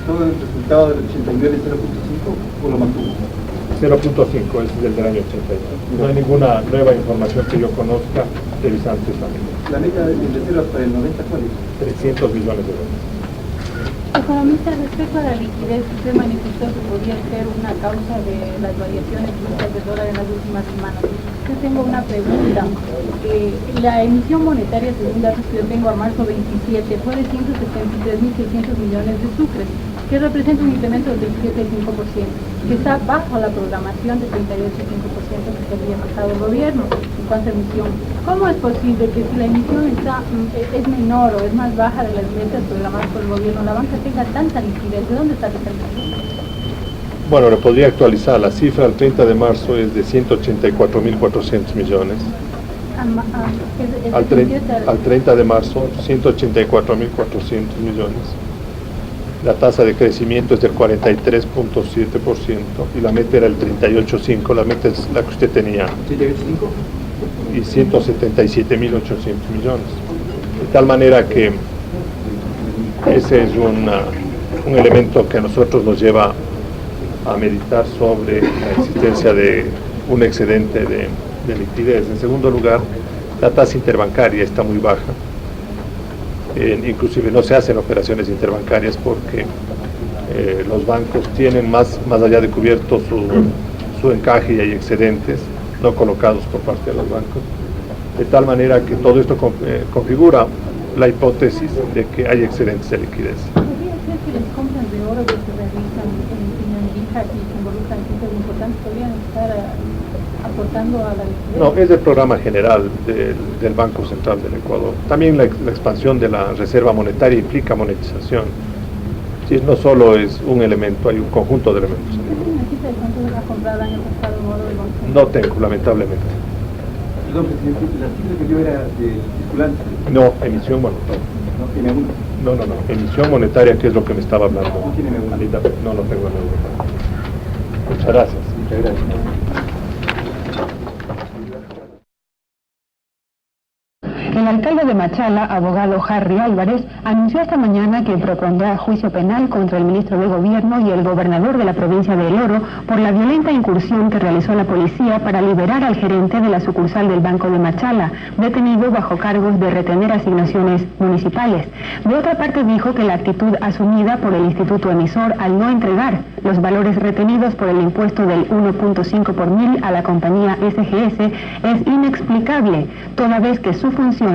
¿Todo el resultado del 89 0.5 o lo mantuvo? 0.5, ese es el del año 89. No hay ninguna nueva información que yo conozca revisando esta medida. ¿La meta de reservas para el 90 cuál es? 300 millones de dólares. Economista, respecto a la liquidez, usted manifestó que podría ser una causa de las variaciones bruscas del dólar en las últimas semanas. Yo tengo una pregunta. La emisión monetaria, según datos que yo tengo a marzo 27, fue de 173.600 millones de sucres, que representa un incremento del 27,5%, que está bajo la programación de 38,5% que había pasado el gobierno en cuanto a emisión. ¿Cómo es posible que si la emisión es menor o es más baja de las metas programadas por el gobierno, la banca tenga tanta liquidez? ¿De dónde está esa liquidez? Bueno, le podría actualizar. La cifra al 30 de marzo es de 184.400 millones. Al 30 de marzo, 184.400 millones. La tasa de crecimiento es del 43.7% y la meta era el 38.5%, la meta es la que usted tenía. ¿38.5? Y 177.800 millones. De tal manera que ese es un elemento que a nosotros nos lleva a meditar sobre la existencia de un excedente de liquidez. En segundo lugar, la tasa interbancaria está muy baja. Inclusive no se hacen operaciones interbancarias porque los bancos tienen más allá de cubierto su encaje y hay excedentes no colocados por parte de los bancos. De tal manera que todo esto configura la hipótesis de que hay excedentes de liquidez. ¿Podría ser que las compras de oro que se realizan en Andija y se involucran gente importantes podrían estar aportando a la liquidez? No, es el programa general del Banco Central del Ecuador. También la expansión de la reserva monetaria implica monetización. Sí, no solo es un elemento, hay un conjunto de elementos. ¿Tiene una cifra de cuánto ha comprado el año pasado oro del Banco Central? No tengo, lamentablemente. Perdón, presidente, la cifra que yo era de circulante. No, emisión monetaria. No tiene una. No, emisión monetaria, que es lo que me estaba hablando. No tiene una. No lo tengo en el. Muchas gracias. Muchas gracias. El alcalde de Machala, abogado Harry Álvarez, anunció esta mañana que propondrá juicio penal contra el ministro de Gobierno y el gobernador de la provincia de El Oro por la violenta incursión que realizó la policía para liberar al gerente de la sucursal del Banco de Machala, detenido bajo cargos de retener asignaciones municipales. De otra parte, dijo que la actitud asumida por el instituto emisor al no entregar los valores retenidos por el impuesto del 1.5 por mil a la compañía SGS es inexplicable, toda vez que su función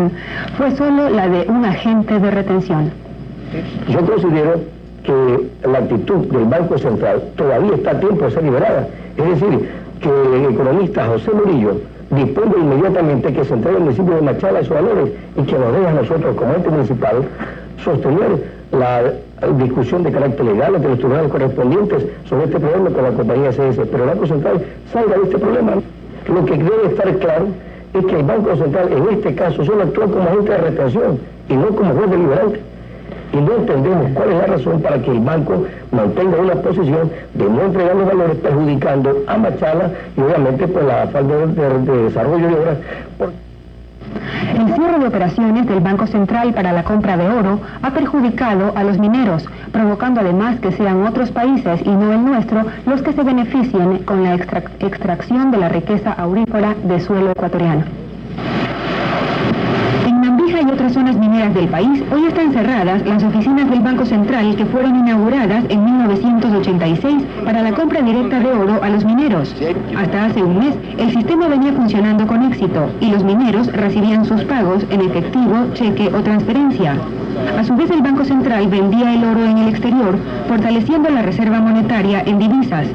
fue solo la de un agente de retención. Yo considero que la actitud del Banco Central todavía está a tiempo de ser liberada. Es decir, que el economista José Murillo disponga inmediatamente que se entregue al municipio de Machala esos valores y que nos deje a nosotros como ente municipal sostener la discusión de carácter legal ante los tribunales correspondientes sobre este problema con la compañía SGS. Pero el Banco Central salga de este problema. Lo que debe estar claro es que el Banco Central en este caso solo actúa como agente de retención y no como juez deliberante. Y no entendemos cuál es la razón para que el banco mantenga una posición de no entregar los valores, perjudicando a Machala y obviamente por la falta de desarrollo de obras. El cierre de operaciones del Banco Central para la compra de oro ha perjudicado a los mineros, provocando además que sean otros países y no el nuestro los que se beneficien con la extracción de la riqueza aurícola de suelo ecuatoriano. En Nambija y otras zonas mineras del país, hoy están cerradas las oficinas del Banco Central que fueron inauguradas en 1986 para la compra directa de oro a los mineros. Hasta hace un mes, el sistema venía funcionando con éxito y los mineros recibían sus pagos en efectivo, cheque o transferencia. A su vez, el Banco Central vendía el oro en el exterior, fortaleciendo la reserva monetaria en divisas.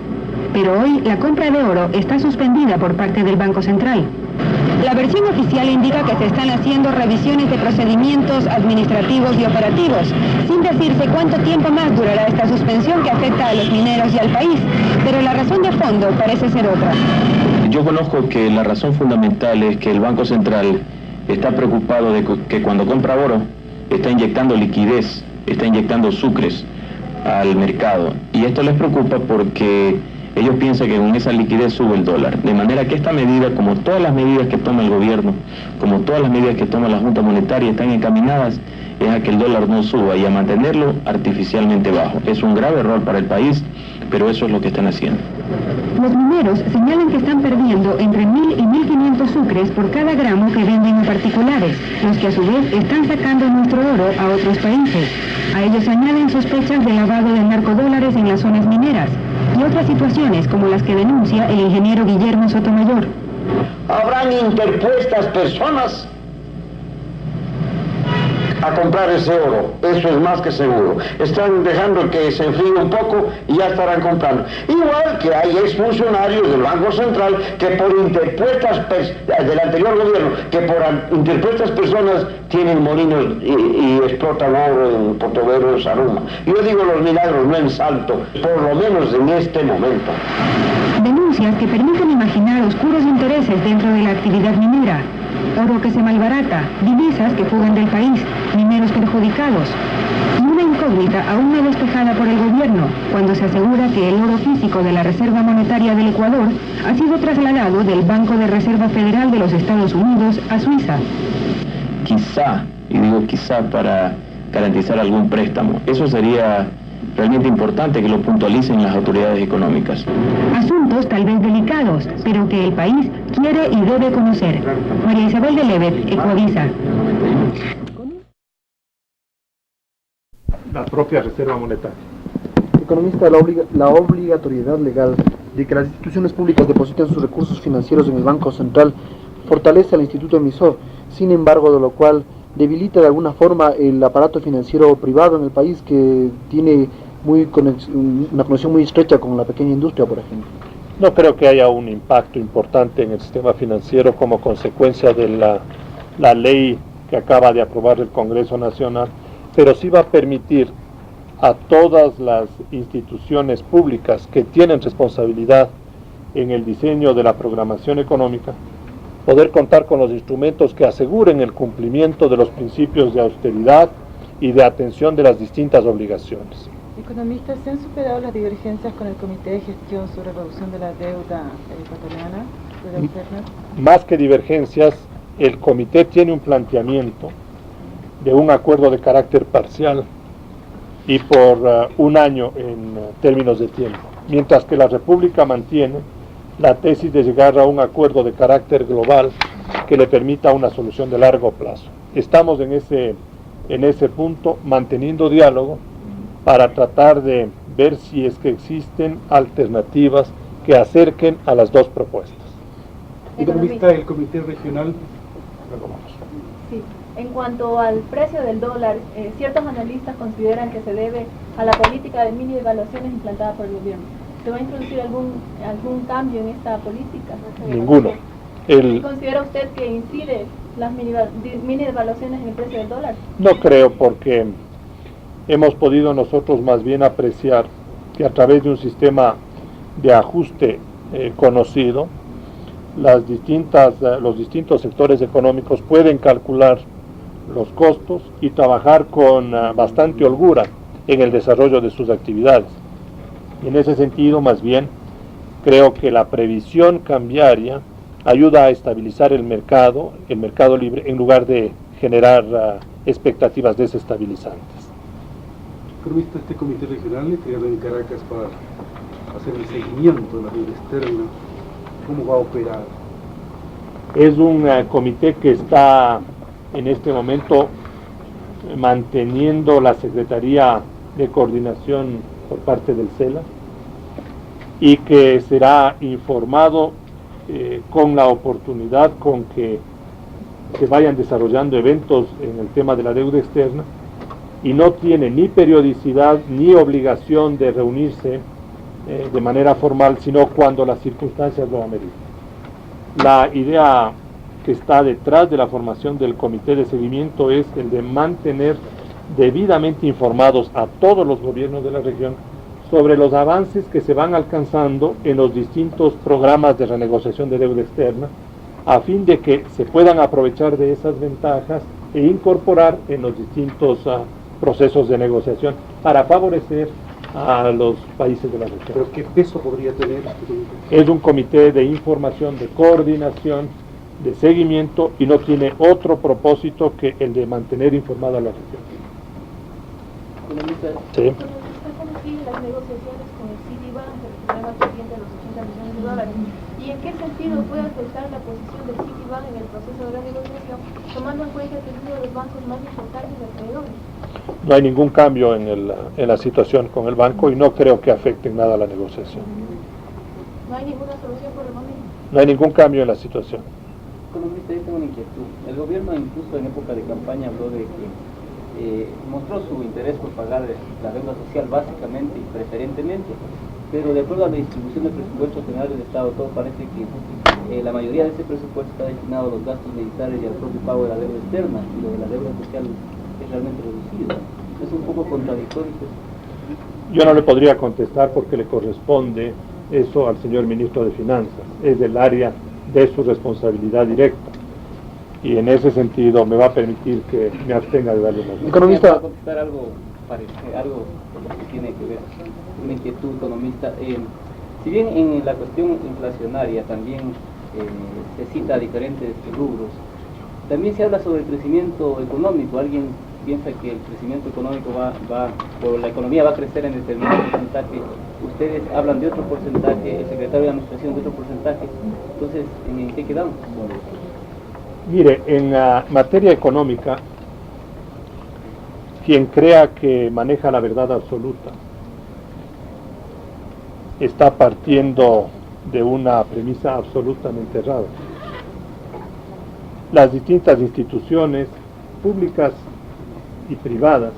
Pero hoy, la compra de oro está suspendida por parte del Banco Central. La versión oficial indica que se están haciendo revisiones de procedimientos administrativos y operativos, sin decirse cuánto tiempo más durará esta suspensión que afecta a los mineros y al país, pero la razón de fondo parece ser otra. Yo conozco que la razón fundamental es que el Banco Central está preocupado de que cuando compra oro está inyectando liquidez, está inyectando sucres al mercado, y esto les preocupa porque ellos piensan que con esa liquidez sube el dólar. De manera que esta medida, como todas las medidas que toma el gobierno, como todas las medidas que toma la Junta Monetaria, están encaminadas es a que el dólar no suba y a mantenerlo artificialmente bajo. Es un grave error para el país, pero eso es lo que están haciendo. Los mineros señalan que están perdiendo entre 1.000 y 1.500 sucres por cada gramo que venden a particulares, los que a su vez están sacando nuestro oro a otros países. A ellos se añaden sospechas de lavado de narcodólares en las zonas mineras y otras situaciones como las que denuncia el ingeniero Guillermo Sotomayor. Habrán interpuestas personas a comprar ese oro, eso es más que seguro. Están dejando que se enfríe un poco y ya estarán comprando. Igual que hay exfuncionarios del Banco Central que por interpuestas del anterior gobierno, que por interpuestas personas tienen molinos y explotan oro en Portobelo, Saruma. Yo digo los milagros, no en Salto, por lo menos en este momento. Denuncias que permiten imaginar oscuros intereses dentro de la actividad minera. Oro que se malbarata, divisas que fugan del país, mineros perjudicados. Y una incógnita aún no despejada por el gobierno, cuando se asegura que el oro físico de la Reserva Monetaria del Ecuador ha sido trasladado del Banco de Reserva Federal de los Estados Unidos a Suiza. Quizá, y digo quizá para garantizar algún préstamo. Eso sería realmente importante que lo puntualicen las autoridades económicas. Asuntos tal vez delicados, pero que el país quiere y debe conocer. María Isabel de Levet, Ecuavisa. La propia Reserva Monetaria. Economista, la obligatoriedad legal de que las instituciones públicas depositen sus recursos financieros en el Banco Central fortalece al instituto emisor, sin embargo, de lo cual debilita de alguna forma el aparato financiero privado en el país, que tiene una conexión muy estrecha con la pequeña industria, por ejemplo. No creo que haya un impacto importante en el sistema financiero como consecuencia de la ley que acaba de aprobar el Congreso Nacional, pero sí va a permitir a todas las instituciones públicas que tienen responsabilidad en el diseño de la programación económica poder contar con los instrumentos que aseguren el cumplimiento de los principios de austeridad y de atención de las distintas obligaciones. Economistas, ¿se han superado las divergencias con el Comité de Gestión sobre Reducción de la Deuda Ecuatoriana? Más que divergencias, el comité tiene un planteamiento de un acuerdo de carácter parcial y por un año en términos de tiempo, mientras que la República mantiene la tesis de llegar a un acuerdo de carácter global que le permita una solución de largo plazo. Estamos en ese punto manteniendo diálogo para tratar de ver si es que existen alternativas que acerquen a las dos propuestas. Economista del Comité Regional. Sí. En cuanto al precio del dólar, ciertos analistas consideran que se debe a la política de mini devaluaciones implantada por el gobierno. ¿Se va a introducir algún cambio en esta política? Ninguno. ¿Considera usted que incide las mini devaluaciones en el precio del dólar? No creo, porque hemos podido nosotros más bien apreciar que a través de un sistema de ajuste conocido, los distintos sectores económicos pueden calcular los costos y trabajar con bastante holgura en el desarrollo de sus actividades. Y en ese sentido, más bien, creo que la previsión cambiaria ayuda a estabilizar el mercado libre, en lugar de generar expectativas desestabilizantes. Economista, este comité regional creado en Caracas para hacer el seguimiento de la deuda externa, ¿cómo va a operar? Es un comité que está en este momento manteniendo la Secretaría de Coordinación por parte del CELA y que será informado con la oportunidad con que se vayan desarrollando eventos en el tema de la deuda externa, y no tiene ni periodicidad ni obligación de reunirse de manera formal, sino cuando las circunstancias lo ameriten. La idea que está detrás de la formación del comité de seguimiento es el de mantener debidamente informados a todos los gobiernos de la región sobre los avances que se van alcanzando en los distintos programas de renegociación de deuda externa, a fin de que se puedan aprovechar de esas ventajas e incorporar en los distintos procesos de negociación para favorecer a los países de la región. ¿Pero qué peso podría tener? Es un comité de información, de coordinación, de seguimiento y no tiene otro propósito que el de mantener informada a la región. Sí. ¿Cómo siguen las negociaciones con el Citibank que recuperaba pendiente de los 80 millones de dólares? ¿Y en qué sentido puede afectar la posición del Citibank en el proceso de renegociación, tomando en cuenta que es uno de los bancos más importantes de acreedores? No hay ningún cambio en la situación con el banco y no creo que afecte en nada a la negociación. ¿No hay ninguna solución por el momento? No hay ningún cambio en la situación. Economista, yo tengo una inquietud. El gobierno incluso en época de campaña habló de que mostró su interés por pagar la deuda social básicamente y preferentemente, pero de acuerdo a la distribución del presupuesto general del Estado, todo parece que la mayoría de ese presupuesto está destinado a los gastos militares y al propio pago de la deuda externa, y lo de la deuda social es realmente reducido. Es un poco contradictorio. Yo no le podría contestar porque le corresponde eso al señor ministro de Finanzas, es del área de su responsabilidad directa. Y en ese sentido me va a permitir que me abstenga de darle una. Economista. ¿Puedo contestar algo que tiene que ver con una inquietud economista? Si bien en la cuestión inflacionaria también se cita diferentes rubros, también se habla sobre el crecimiento económico. Alguien piensa que el crecimiento económico o la economía va a crecer en determinado porcentaje. Ustedes hablan de otro porcentaje, el secretario de Administración de otro porcentaje. Entonces, ¿en qué quedamos? Mire, en la materia económica, quien crea que maneja la verdad absoluta está partiendo de una premisa absolutamente errada. Las distintas instituciones públicas y privadas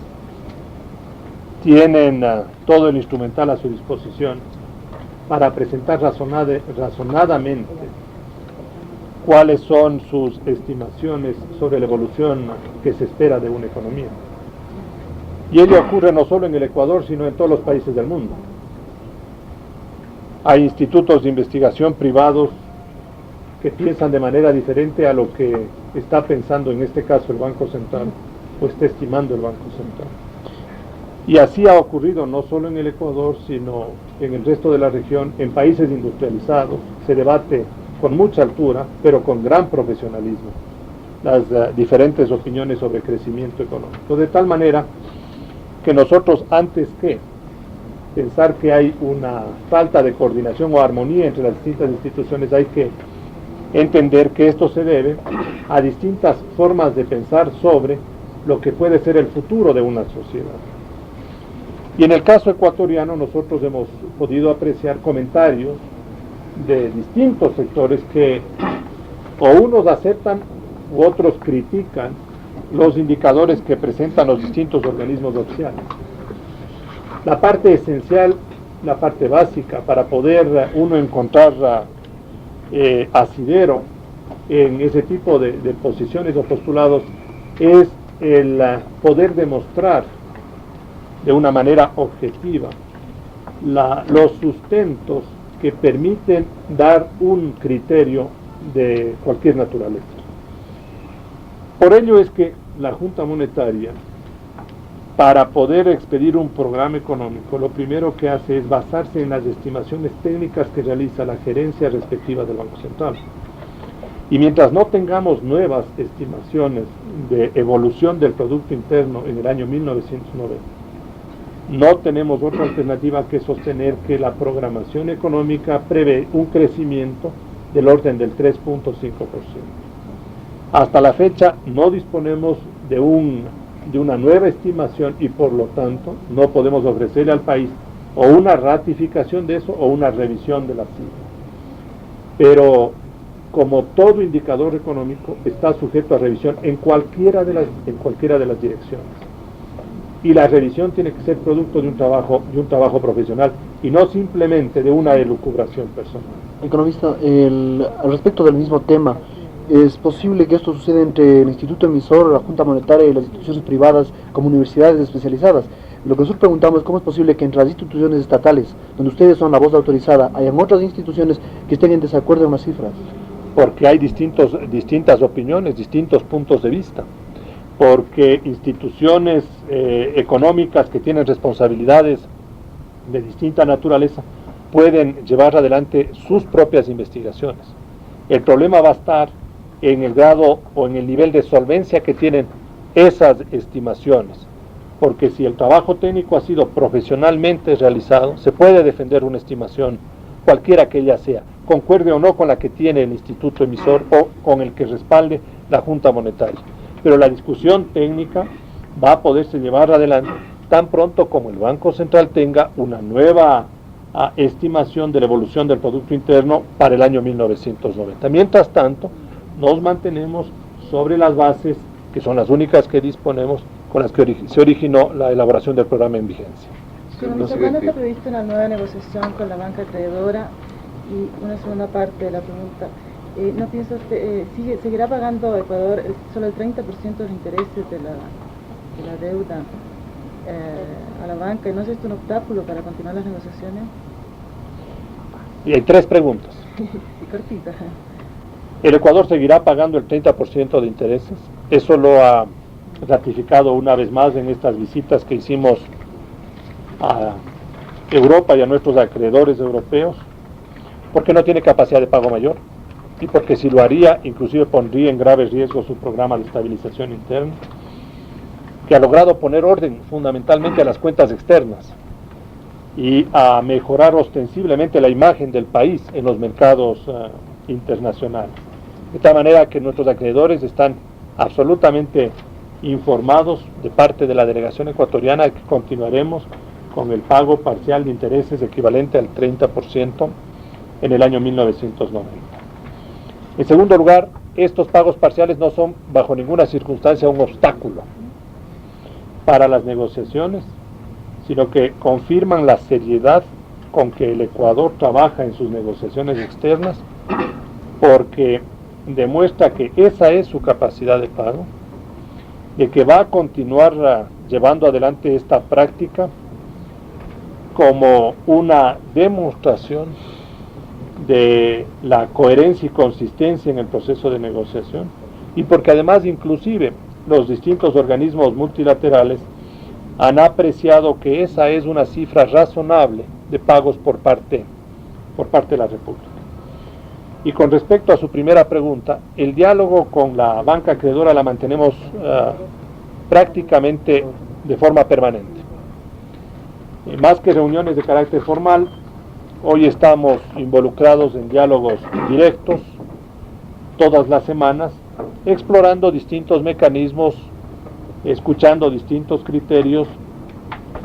tienen todo el instrumental a su disposición para presentar razonadamente cuáles son sus estimaciones sobre la evolución que se espera de una economía. Y ello ocurre no solo en el Ecuador, sino en todos los países del mundo. Hay institutos de investigación privados que piensan de manera diferente a lo que está pensando en este caso el Banco Central, o está estimando el Banco Central. Y así ha ocurrido no solo en el Ecuador, sino en el resto de la región, en países industrializados. Se debate con mucha altura, pero con gran profesionalismo, las diferentes opiniones sobre crecimiento económico. De tal manera que nosotros, antes que pensar que hay una falta de coordinación o armonía entre las distintas instituciones, hay que entender que esto se debe a distintas formas de pensar sobre lo que puede ser el futuro de una sociedad. Y en el caso ecuatoriano nosotros hemos podido apreciar comentarios de distintos sectores que o unos aceptan u otros critican los indicadores que presentan los distintos organismos oficiales. La parte esencial, la parte básica para poder uno encontrar asidero en ese tipo de posiciones o postulados es el poder demostrar de una manera objetiva los sustentos que permiten dar un criterio de cualquier naturaleza. Por ello es que la Junta Monetaria, para poder expedir un programa económico, lo primero que hace es basarse en las estimaciones técnicas que realiza la gerencia respectiva del Banco Central. Y mientras no tengamos nuevas estimaciones de evolución del Producto Interno en el año 1990, no tenemos otra alternativa que sostener que la programación económica prevé un crecimiento del orden del 3.5%. Hasta la fecha no disponemos de una nueva estimación y por lo tanto no podemos ofrecerle al país o una ratificación de eso o una revisión de la cifra. Pero como todo indicador económico está sujeto a revisión en cualquiera de las direcciones. Y la revisión tiene que ser producto de un trabajo profesional y no simplemente de una elucubración personal. Economista, al respecto del mismo tema, ¿es posible que esto suceda entre el Instituto Emisor, la Junta Monetaria y las instituciones privadas como universidades especializadas? Lo que nosotros preguntamos es cómo es posible que entre las instituciones estatales, donde ustedes son la voz autorizada, hayan otras instituciones que estén en desacuerdo en las cifras. Porque hay distintas opiniones, distintos puntos de vista. Porque instituciones económicas que tienen responsabilidades de distinta naturaleza pueden llevar adelante sus propias investigaciones. El problema va a estar en el grado o en el nivel de solvencia que tienen esas estimaciones. Porque si el trabajo técnico ha sido profesionalmente realizado, se puede defender una estimación, cualquiera que ella sea, concuerde o no con la que tiene el instituto emisor o con el que respalde la Junta Monetaria. Pero la discusión técnica va a poderse llevar adelante tan pronto como el Banco Central tenga una nueva estimación de la evolución del Producto Interno para el año 1990. Mientras tanto, nos mantenemos sobre las bases, que son las únicas que disponemos, con las que se originó la elaboración del programa en vigencia. ¿Cuándo está prevista una nueva negociación con la banca acreedora? Y una segunda parte de la pregunta, ¿no piensa usted, seguirá pagando Ecuador solo el 30% de los intereses de la deuda a la banca? ¿Y no es esto un obstáculo para continuar las negociaciones? Y hay tres preguntas. Y cortita. El Ecuador seguirá pagando el 30% de intereses. Eso lo ha ratificado una vez más en estas visitas que hicimos a Europa y a nuestros acreedores europeos, porque no tiene capacidad de pago mayor y porque si lo haría, inclusive pondría en grave riesgo su programa de estabilización interna, que ha logrado poner orden fundamentalmente a las cuentas externas y a mejorar ostensiblemente la imagen del país en los mercados internacionales. De tal manera que nuestros acreedores están absolutamente informados de parte de la delegación ecuatoriana de que continuaremos con el pago parcial de intereses equivalente al 30% en el año 1990. En segundo lugar, estos pagos parciales no son bajo ninguna circunstancia un obstáculo para las negociaciones, sino que confirman la seriedad con que el Ecuador trabaja en sus negociaciones externas, porque demuestra que esa es su capacidad de pago, de que va a continuar llevando adelante esta práctica como una demostración de la coherencia y consistencia en el proceso de negociación, y porque además inclusive los distintos organismos multilaterales han apreciado que esa es una cifra razonable de pagos por parte de la República. Y con respecto a su primera pregunta, el diálogo con la banca acreedora la mantenemos prácticamente de forma permanente. Más que reuniones de carácter formal, hoy estamos involucrados en diálogos directos todas las semanas, explorando distintos mecanismos, escuchando distintos criterios,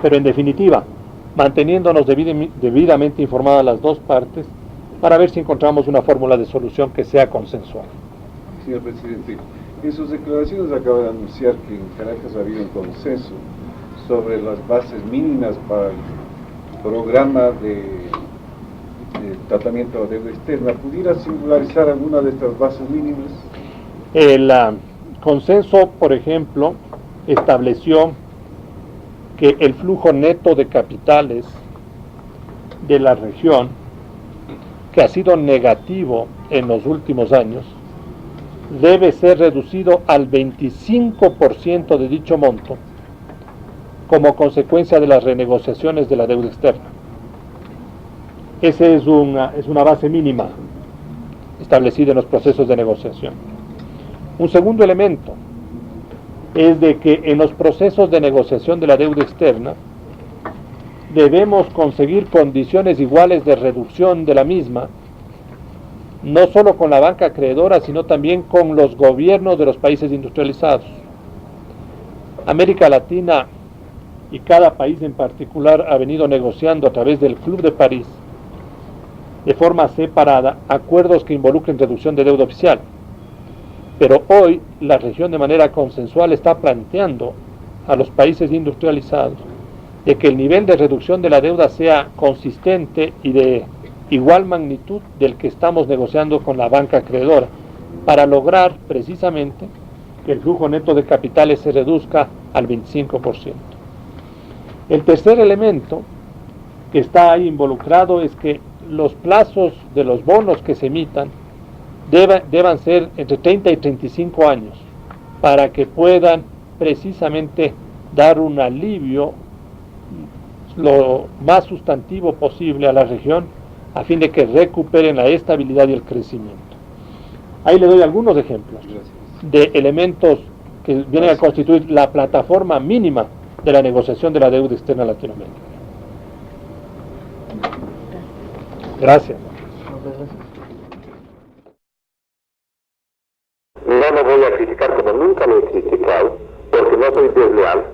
pero en definitiva, manteniéndonos debidamente informadas las dos partes para ver si encontramos una fórmula de solución que sea consensual. Señor presidente, en sus declaraciones acaba de anunciar que en Caracas ha habido un consenso sobre las bases mínimas para el programa de tratamiento de deuda externa. ¿Pudiera singularizar alguna de estas bases mínimas? El consenso, por ejemplo, estableció que el flujo neto de capitales de la región, que ha sido negativo en los últimos años, debe ser reducido al 25% de dicho monto como consecuencia de las renegociaciones de la deuda externa. Esa es una base mínima establecida en los procesos de negociación. Un segundo elemento es de que en los procesos de negociación de la deuda externa debemos conseguir condiciones iguales de reducción de la misma, no solo con la banca acreedora, sino también con los gobiernos de los países industrializados. América Latina y cada país en particular ha venido negociando a través del Club de París de forma separada acuerdos que involucren reducción de deuda oficial. Pero hoy la región de manera consensual está planteando a los países industrializados de que el nivel de reducción de la deuda sea consistente y de igual magnitud del que estamos negociando con la banca acreedora, para lograr precisamente que el flujo neto de capitales se reduzca al 25%. El tercer elemento que está ahí involucrado es que los plazos de los bonos que se emitan deban ser entre 30 y 35 años para que puedan precisamente dar un alivio lo más sustantivo posible a la región a fin de que recuperen la estabilidad y el crecimiento. Ahí le doy algunos ejemplos de elementos que vienen a constituir la plataforma mínima de la negociación de la deuda externa en Latinoamérica. Gracias. No lo voy a criticar como nunca lo he criticado, porque no soy desleal.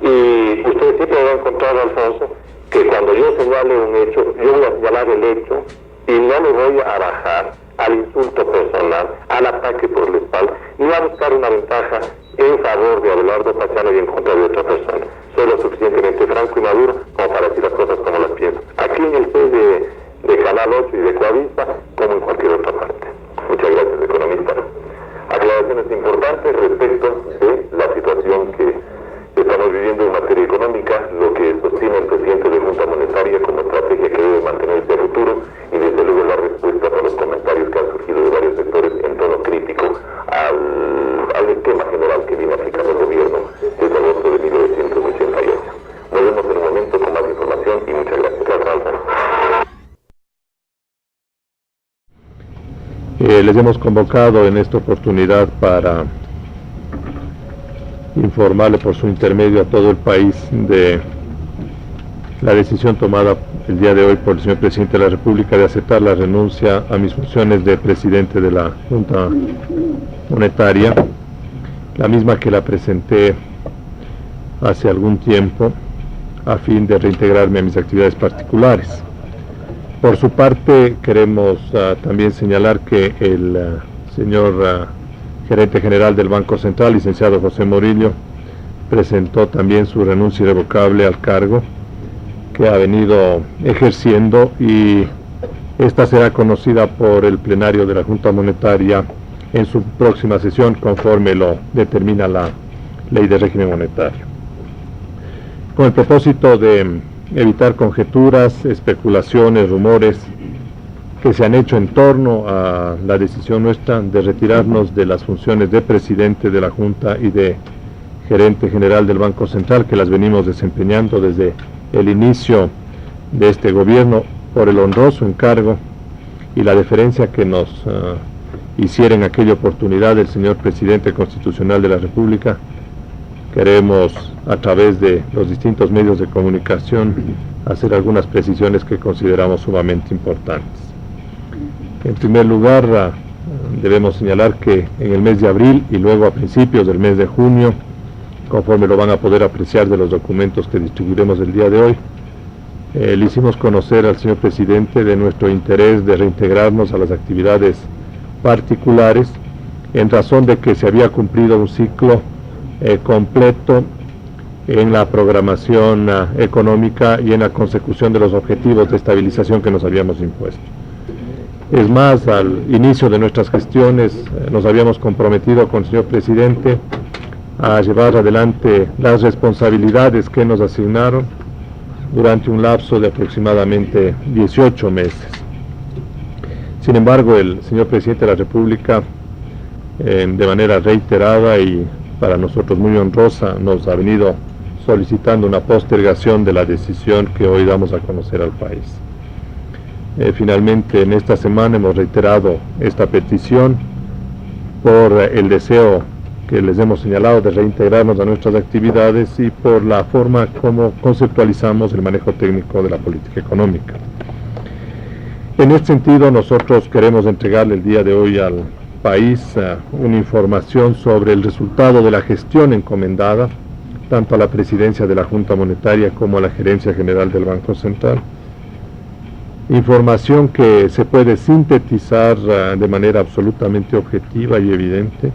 Y usted siempre va a encontrar, Alfonso, que cuando yo señale un hecho, yo voy a señalar el hecho y no me voy a bajar al insulto personal, al ataque por la espalda, ni a buscar una ventaja en favor de Abelardo Pachano y en contra de otra persona. Soy lo suficientemente franco y maduro como para decir las cosas como las pienso. Aquí en el C de Canal 8 y de Coavista, como en cualquier otra parte. Muchas gracias, economista. Aclaraciones importantes respecto de la situación que estamos viviendo en materia económica, lo que sostiene el presidente de Junta Monetaria como estrategia que debe mantenerse a futuro y desde luego la respuesta a los comentarios que han surgido de varios sectores en tono crítico al esquema general que viene aplicando el gobierno desde agosto de 1988. Volvemos en un momento con más información y muchas gracias. Les hemos convocado en esta oportunidad para informarle por su intermedio a todo el país de la decisión tomada el día de hoy por el señor Presidente de la República de aceptar la renuncia a mis funciones de Presidente de la Junta Monetaria, la misma que la presenté hace algún tiempo a fin de reintegrarme a mis actividades particulares. Por su parte, queremos también señalar que el señor gerente general del Banco Central, licenciado José Morillo, presentó también su renuncia irrevocable al cargo que ha venido ejerciendo, y esta será conocida por el plenario de la Junta Monetaria en su próxima sesión, conforme lo determina la Ley de Régimen Monetario. Con el propósito de evitar conjeturas, especulaciones, rumores que se han hecho en torno a la decisión nuestra de retirarnos de las funciones de presidente de la Junta y de gerente general del Banco Central, que las venimos desempeñando desde el inicio de este gobierno, por el honroso encargo y la deferencia que nos hiciera en aquella oportunidad el señor presidente constitucional de la República. Queremos, a través de los distintos medios de comunicación, hacer algunas precisiones que consideramos sumamente importantes. En primer lugar, debemos señalar que en el mes de abril y luego a principios del mes de junio, conforme lo van a poder apreciar de los documentos que distribuiremos el día de hoy, le hicimos conocer al señor presidente de nuestro interés de reintegrarnos a las actividades particulares, en razón de que se había cumplido un ciclo completo en la programación económica y en la consecución de los objetivos de estabilización que nos habíamos impuesto. Es más, al inicio de nuestras gestiones nos habíamos comprometido con el señor presidente a llevar adelante las responsabilidades que nos asignaron durante un lapso de aproximadamente 18 meses. Sin embargo, el señor presidente de la República, de manera reiterada y para nosotros muy honrosa, nos ha venido solicitando una postergación de la decisión que hoy damos a conocer al país. Finalmente, en esta semana hemos reiterado esta petición por el deseo que les hemos señalado de reintegrarnos a nuestras actividades y por la forma como conceptualizamos el manejo técnico de la política económica. En este sentido, nosotros queremos entregarle el día de hoy al país una información sobre el resultado de la gestión encomendada tanto a la presidencia de la Junta Monetaria como a la gerencia general del Banco Central. Información que se puede sintetizar de manera absolutamente objetiva y evidente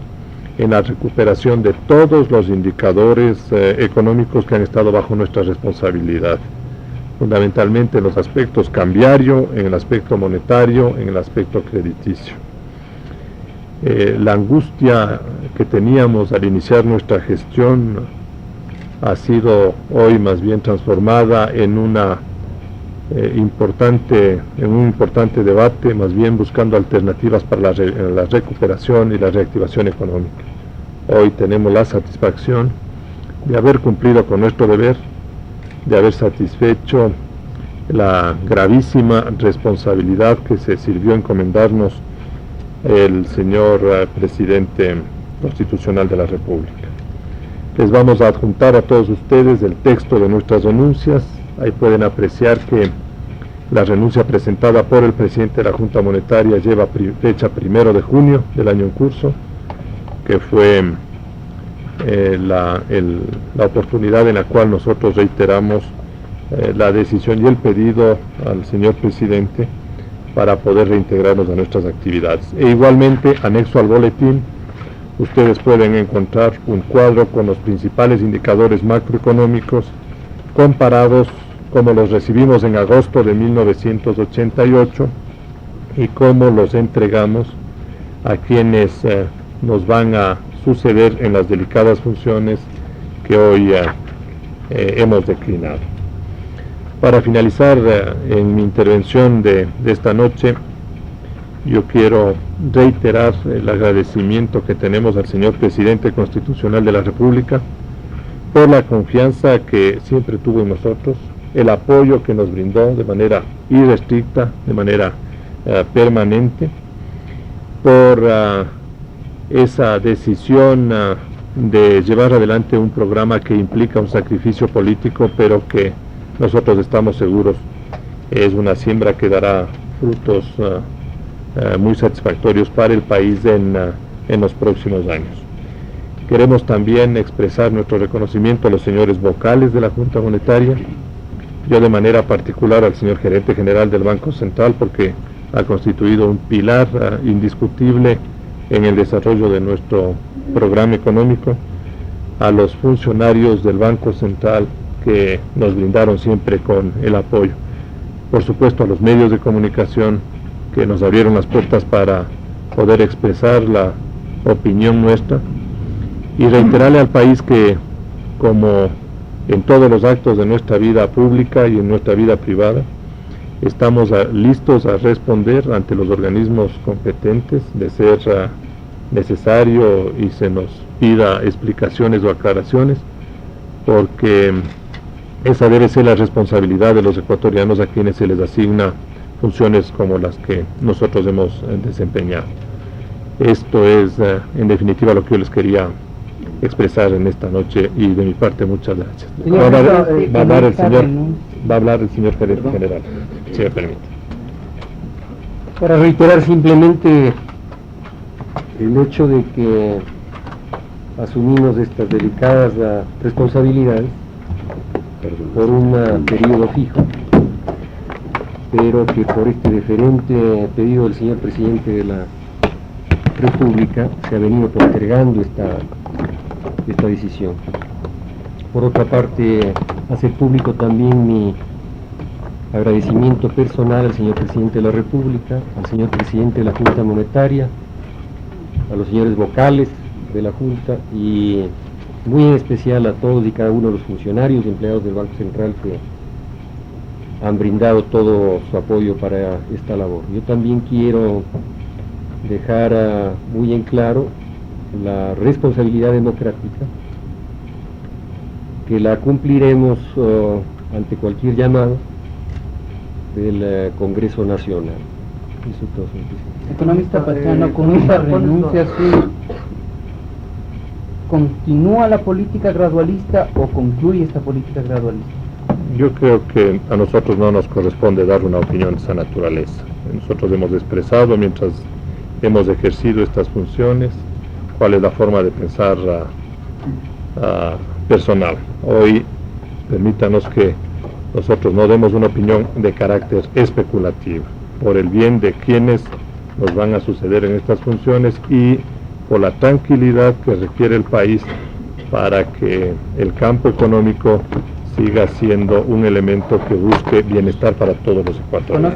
en la recuperación de todos los indicadores económicos que han estado bajo nuestra responsabilidad, fundamentalmente en los aspectos cambiario, en el aspecto monetario, en el aspecto crediticio. La angustia que teníamos al iniciar nuestra gestión ha sido hoy más bien transformada en un importante debate, más bien buscando alternativas para la recuperación y la reactivación económica. Hoy tenemos la satisfacción de haber cumplido con nuestro deber, de haber satisfecho la gravísima responsabilidad que se sirvió encomendarnos el señor presidente constitucional de la República. Les vamos a adjuntar a todos ustedes el texto de nuestras renuncias. Ahí pueden apreciar que la renuncia presentada por el presidente de la Junta Monetaria lleva fecha 1 de junio del año en curso, que fue la oportunidad en la cual nosotros reiteramos la decisión y el pedido al señor presidente para poder reintegrarnos a nuestras actividades. E igualmente, anexo al boletín, ustedes pueden encontrar un cuadro con los principales indicadores macroeconómicos comparados como los recibimos en agosto de 1988 y cómo los entregamos a quienes nos van a suceder en las delicadas funciones que hoy hemos declinado. Para finalizar en mi intervención de esta noche, yo quiero reiterar el agradecimiento que tenemos al señor presidente constitucional de la República por la confianza que siempre tuvo en nosotros, el apoyo que nos brindó de manera irrestricta, de manera permanente, por esa decisión de llevar adelante un programa que implica un sacrificio político, pero que nosotros estamos seguros es una siembra que dará frutos muy satisfactorios para el país en los próximos años. Queremos también expresar nuestro reconocimiento a los señores vocales de la Junta Monetaria, yo de manera particular al señor gerente general del Banco Central, porque ha constituido un pilar indiscutible en el desarrollo de nuestro programa económico, a los funcionarios del Banco Central que nos brindaron siempre con el apoyo, por supuesto a los medios de comunicación que nos abrieron las puertas para poder expresar la opinión nuestra, y reiterarle al país que, como en todos los actos de nuestra vida pública y en nuestra vida privada, estamos listos a responder ante los organismos competentes de ser necesario y se nos pida explicaciones o aclaraciones, porque esa debe ser la responsabilidad de los ecuatorianos a quienes se les asigna funciones como las que nosotros hemos desempeñado. Esto es en definitiva lo que yo les quería expresar en esta noche, y de mi parte muchas gracias. Va a hablar el señor gerente general, si me permite. Para reiterar simplemente el hecho de que asumimos estas delicadas responsabilidades por un periodo fijo, pero que por este deferente pedido del señor presidente de la República se ha venido postergando esta decisión. Por otra parte, hacer público también mi agradecimiento personal al señor presidente de la República, al señor presidente de la Junta Monetaria, a los señores vocales de la Junta y muy en especial a todos y cada uno de los funcionarios y empleados del Banco Central que han brindado todo su apoyo para esta labor. Yo también quiero dejar muy en claro la responsabilidad democrática, que la cumpliremos ante cualquier llamado del Congreso Nacional. Eso es todo, señor presidente. Economista Patrano, con esta renuncia, ¿continúa la política gradualista o concluye esta política gradualista? Yo creo que a nosotros no nos corresponde dar una opinión de esa naturaleza. Nosotros hemos expresado, mientras hemos ejercido estas funciones, cuál es la forma de pensar personal. Hoy, permítanos que nosotros no demos una opinión de carácter especulativo, por el bien de quienes nos van a suceder en estas funciones y por la tranquilidad que requiere el país para que el campo económico siga siendo un elemento que busque bienestar para todos los ecuatorianos.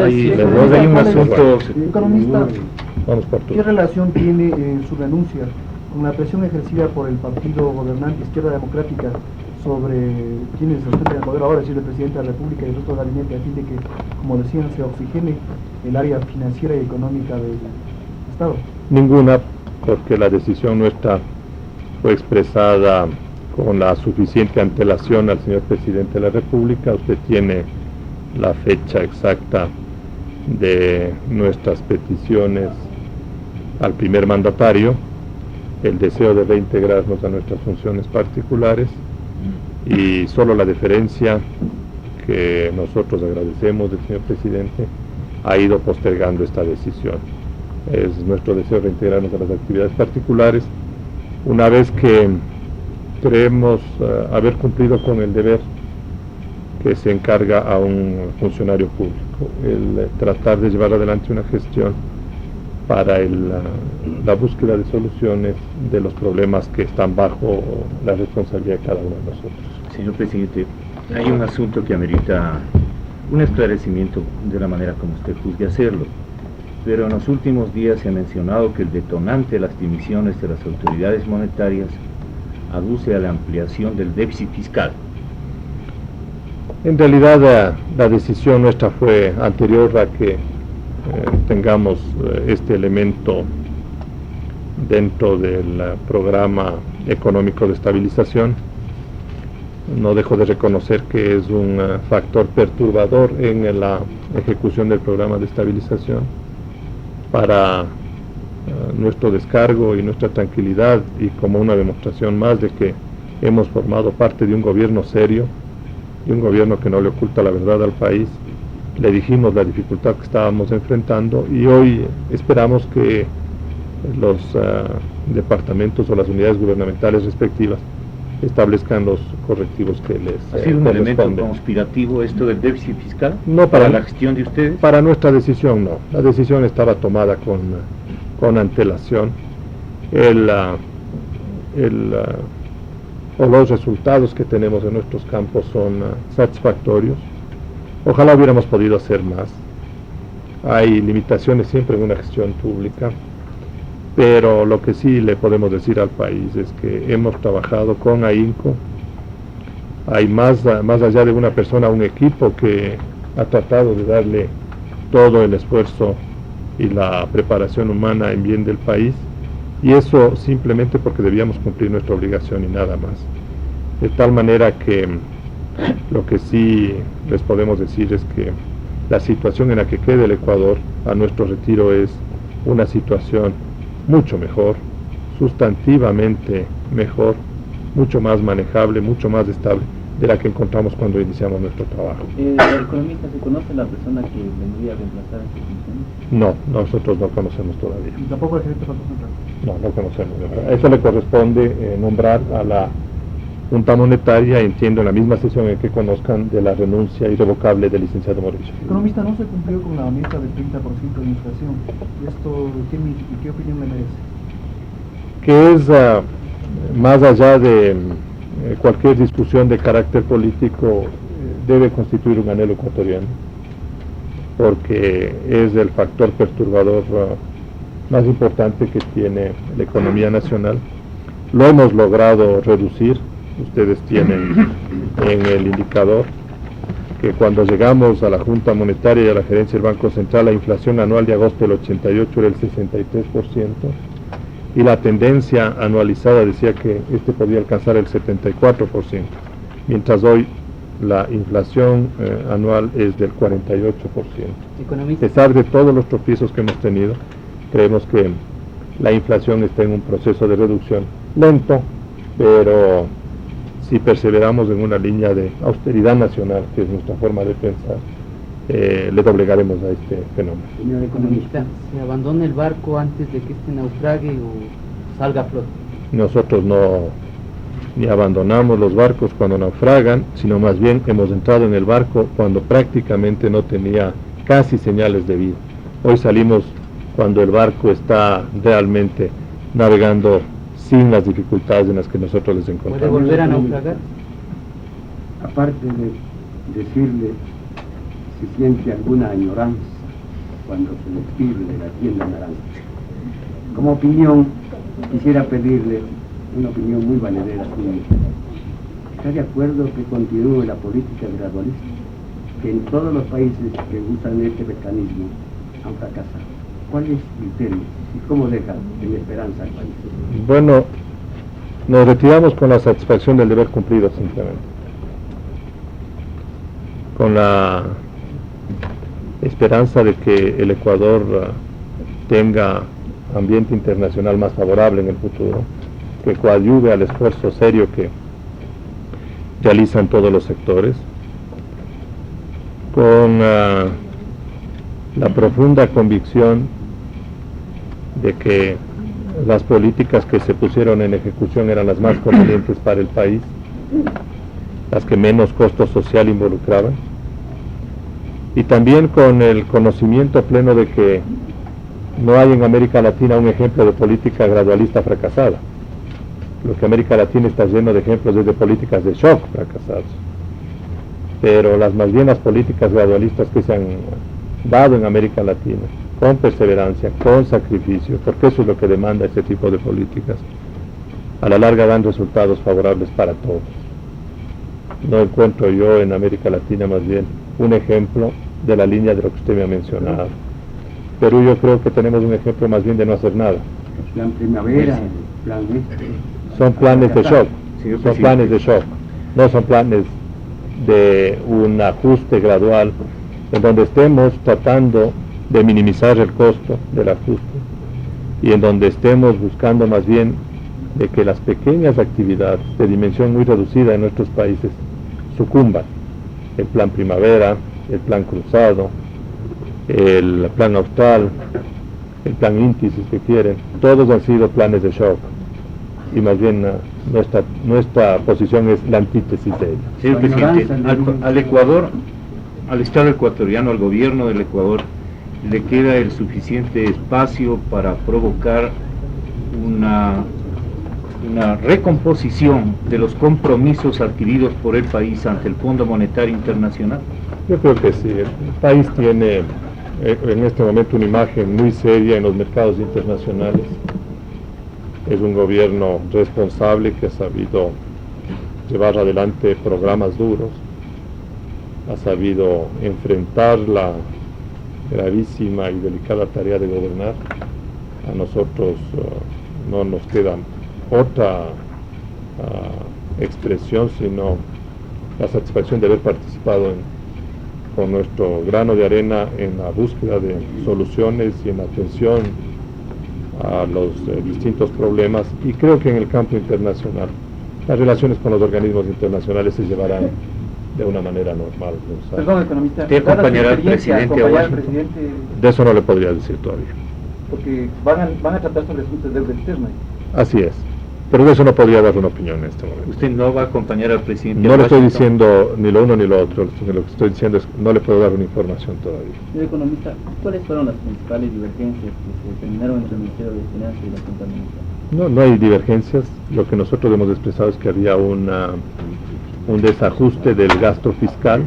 Hay un asunto. Economista, ¿qué relación tiene su renuncia con la presión ejercida por el partido gobernante Izquierda Democrática sobre quienes ostentan el poder ahora, es decir, el presidente de la República y el resto del gabinete, a fin de que, como decían, se oxigene el área financiera y económica del Estado? Ninguna, porque la decisión nuestra fue expresada con la suficiente antelación al señor presidente de la República. Usted tiene la fecha exacta de nuestras peticiones al primer mandatario el deseo de reintegrarnos a nuestras funciones particulares, y solo la deferencia que nosotros agradecemos del señor presidente ha ido postergando esta decisión. Es nuestro deseo reintegrarnos a las actividades particulares una vez que creemos haber cumplido con el deber que se encarga a un funcionario público, el tratar de llevar adelante una gestión para la búsqueda de soluciones de los problemas que están bajo la responsabilidad de cada uno de nosotros. Señor presidente, hay un asunto que amerita un esclarecimiento de la manera como usted juzgue hacerlo, pero en los últimos días se ha mencionado que el detonante de las dimisiones de las autoridades monetarias aduce a la ampliación del déficit fiscal. En realidad la decisión nuestra fue anterior a que tengamos este elemento dentro del programa económico de estabilización. No dejo de reconocer que es un factor perturbador en la ejecución del programa de estabilización. Para nuestro descargo y nuestra tranquilidad, y como una demostración más de que hemos formado parte de un gobierno serio, de un gobierno que no le oculta la verdad al país, le dijimos la dificultad que estábamos enfrentando, y hoy esperamos que los departamentos o las unidades gubernamentales respectivas establezcan los correctivos que les ¿Ha sido un elemento conspirativo esto del déficit fiscal? No, para la gestión de ustedes. Para nuestra decisión no. La decisión estaba tomada con antelación. Los resultados que tenemos en nuestros campos son satisfactorios. Ojalá hubiéramos podido hacer más. Hay limitaciones siempre en una gestión pública, pero lo que sí le podemos decir al país es que hemos trabajado con ahínco. Hay más allá de una persona, un equipo que ha tratado de darle todo el esfuerzo y la preparación humana en bien del país, y eso simplemente porque debíamos cumplir nuestra obligación y nada más. De tal manera que lo que sí les podemos decir es que la situación en la que quede el Ecuador a nuestro retiro es una situación mucho mejor, sustantivamente mejor, mucho más manejable, mucho más estable de la que encontramos cuando iniciamos nuestro trabajo. ¿El economista se conoce la persona que vendría a reemplazar a sus funciones? No, nosotros no conocemos todavía. ¿Y tampoco el gerente del Banco Central? No conocemos. Eso le corresponde nombrar a la Junta Monetaria, entiendo, en la misma sesión en que conozcan de la renuncia irrevocable del licenciado Mauricio. Economista, no se cumplió con la meta del 30% de inflación. ¿Esto qué opinión le merece? Que es más allá de cualquier discusión de carácter político, debe constituir un anhelo ecuatoriano, porque es el factor perturbador más importante que tiene la economía nacional. Lo hemos logrado reducir. Ustedes tienen en el indicador que cuando llegamos a la Junta Monetaria y a la gerencia del Banco Central, la inflación anual de agosto del 88 era el 63%, y la tendencia anualizada decía que podía alcanzar el 74%, mientras hoy la inflación anual es del 48%. A pesar de todos los tropiezos que hemos tenido, creemos que la inflación está en un proceso de reducción lento, pero si perseveramos en una línea de austeridad nacional, que es nuestra forma de pensar, le doblegaremos a este fenómeno. Señor economista, ¿se abandona el barco antes de que este naufrague o salga a flote? Nosotros no ni abandonamos los barcos cuando naufragan, sino más bien hemos entrado en el barco cuando prácticamente no tenía casi señales de vida. Hoy salimos cuando el barco está realmente navegando sin las dificultades en las que nosotros les encontramos. ¿Puede volver a naufragar? Aparte de decirle si siente alguna añoranza cuando se despide de la tienda naranja. Como opinión, quisiera pedirle una opinión muy valedera suya. ¿Está de acuerdo que continúe la política gradualista? Que en todos los países que usan este mecanismo han fracasado. ¿Cuál es el criterio y cómo deja en esperanza al país? Bueno, nos retiramos con la satisfacción del deber cumplido, simplemente. Con la esperanza de que el Ecuador tenga ambiente internacional más favorable en el futuro, que coadyuve al esfuerzo serio que realizan todos los sectores, con la profunda convicción de que las políticas que se pusieron en ejecución eran las más convenientes para el país, las que menos costo social involucraban, y también con el conocimiento pleno de que no hay en América Latina un ejemplo de política gradualista fracasada. Lo que América Latina está lleno de ejemplos es de políticas de shock fracasados, pero más bien las políticas gradualistas que se han dado en América Latina, con perseverancia, con sacrificio, porque eso es lo que demanda este tipo de políticas, a la larga dan resultados favorables para todos. No encuentro yo en América Latina más bien un ejemplo de la línea de lo que usted me ha mencionado. Perú, yo creo que tenemos un ejemplo más bien de no hacer nada. El plan primavera, el plan son planes de shock, son planes de shock, no son planes de un ajuste gradual en donde estemos tratando de minimizar el costo del ajuste y en donde estemos buscando más bien de que las pequeñas actividades de dimensión muy reducida en nuestros países sucumban. El plan primavera, el plan cruzado, el plan austral, el plan INTI, si se quieren, todos han sido planes de shock y más bien nuestra posición es la antítesis de ello. Señor presidente, al Ecuador, al Estado ecuatoriano, al gobierno del Ecuador, le queda el suficiente espacio para provocar una recomposición de los compromisos adquiridos por el país ante el Fondo Monetario Internacional. Yo creo que sí. El país tiene en este momento una imagen muy seria en los mercados internacionales. Es un gobierno responsable que ha sabido llevar adelante programas duros, ha sabido enfrentar la gravísima y delicada tarea de gobernar. A nosotros no nos queda otra expresión sino la satisfacción de haber participado con nuestro grano de arena en la búsqueda de soluciones y en la atención a los distintos problemas, y creo que en el campo internacional las relaciones con los organismos internacionales se llevarán de una manera normal. Perdón, economista, ¿te acompañará al presidente a Washington? De eso no le podría decir todavía. Porque van a tratar sobre asuntos de deuda externa. Así es, pero de eso no podría dar una opinión en este momento. ¿Usted no va a acompañar al presidente? No le estoy diciendo ni lo uno ni lo otro, lo que estoy diciendo es que no le puedo dar una información todavía. Señor economista, ¿cuáles fueron las principales divergencias que se determinaron entre el Ministerio de Finanzas y la Junta Administrativa? No hay divergencias. Lo que nosotros hemos expresado es que había un desajuste del gasto fiscal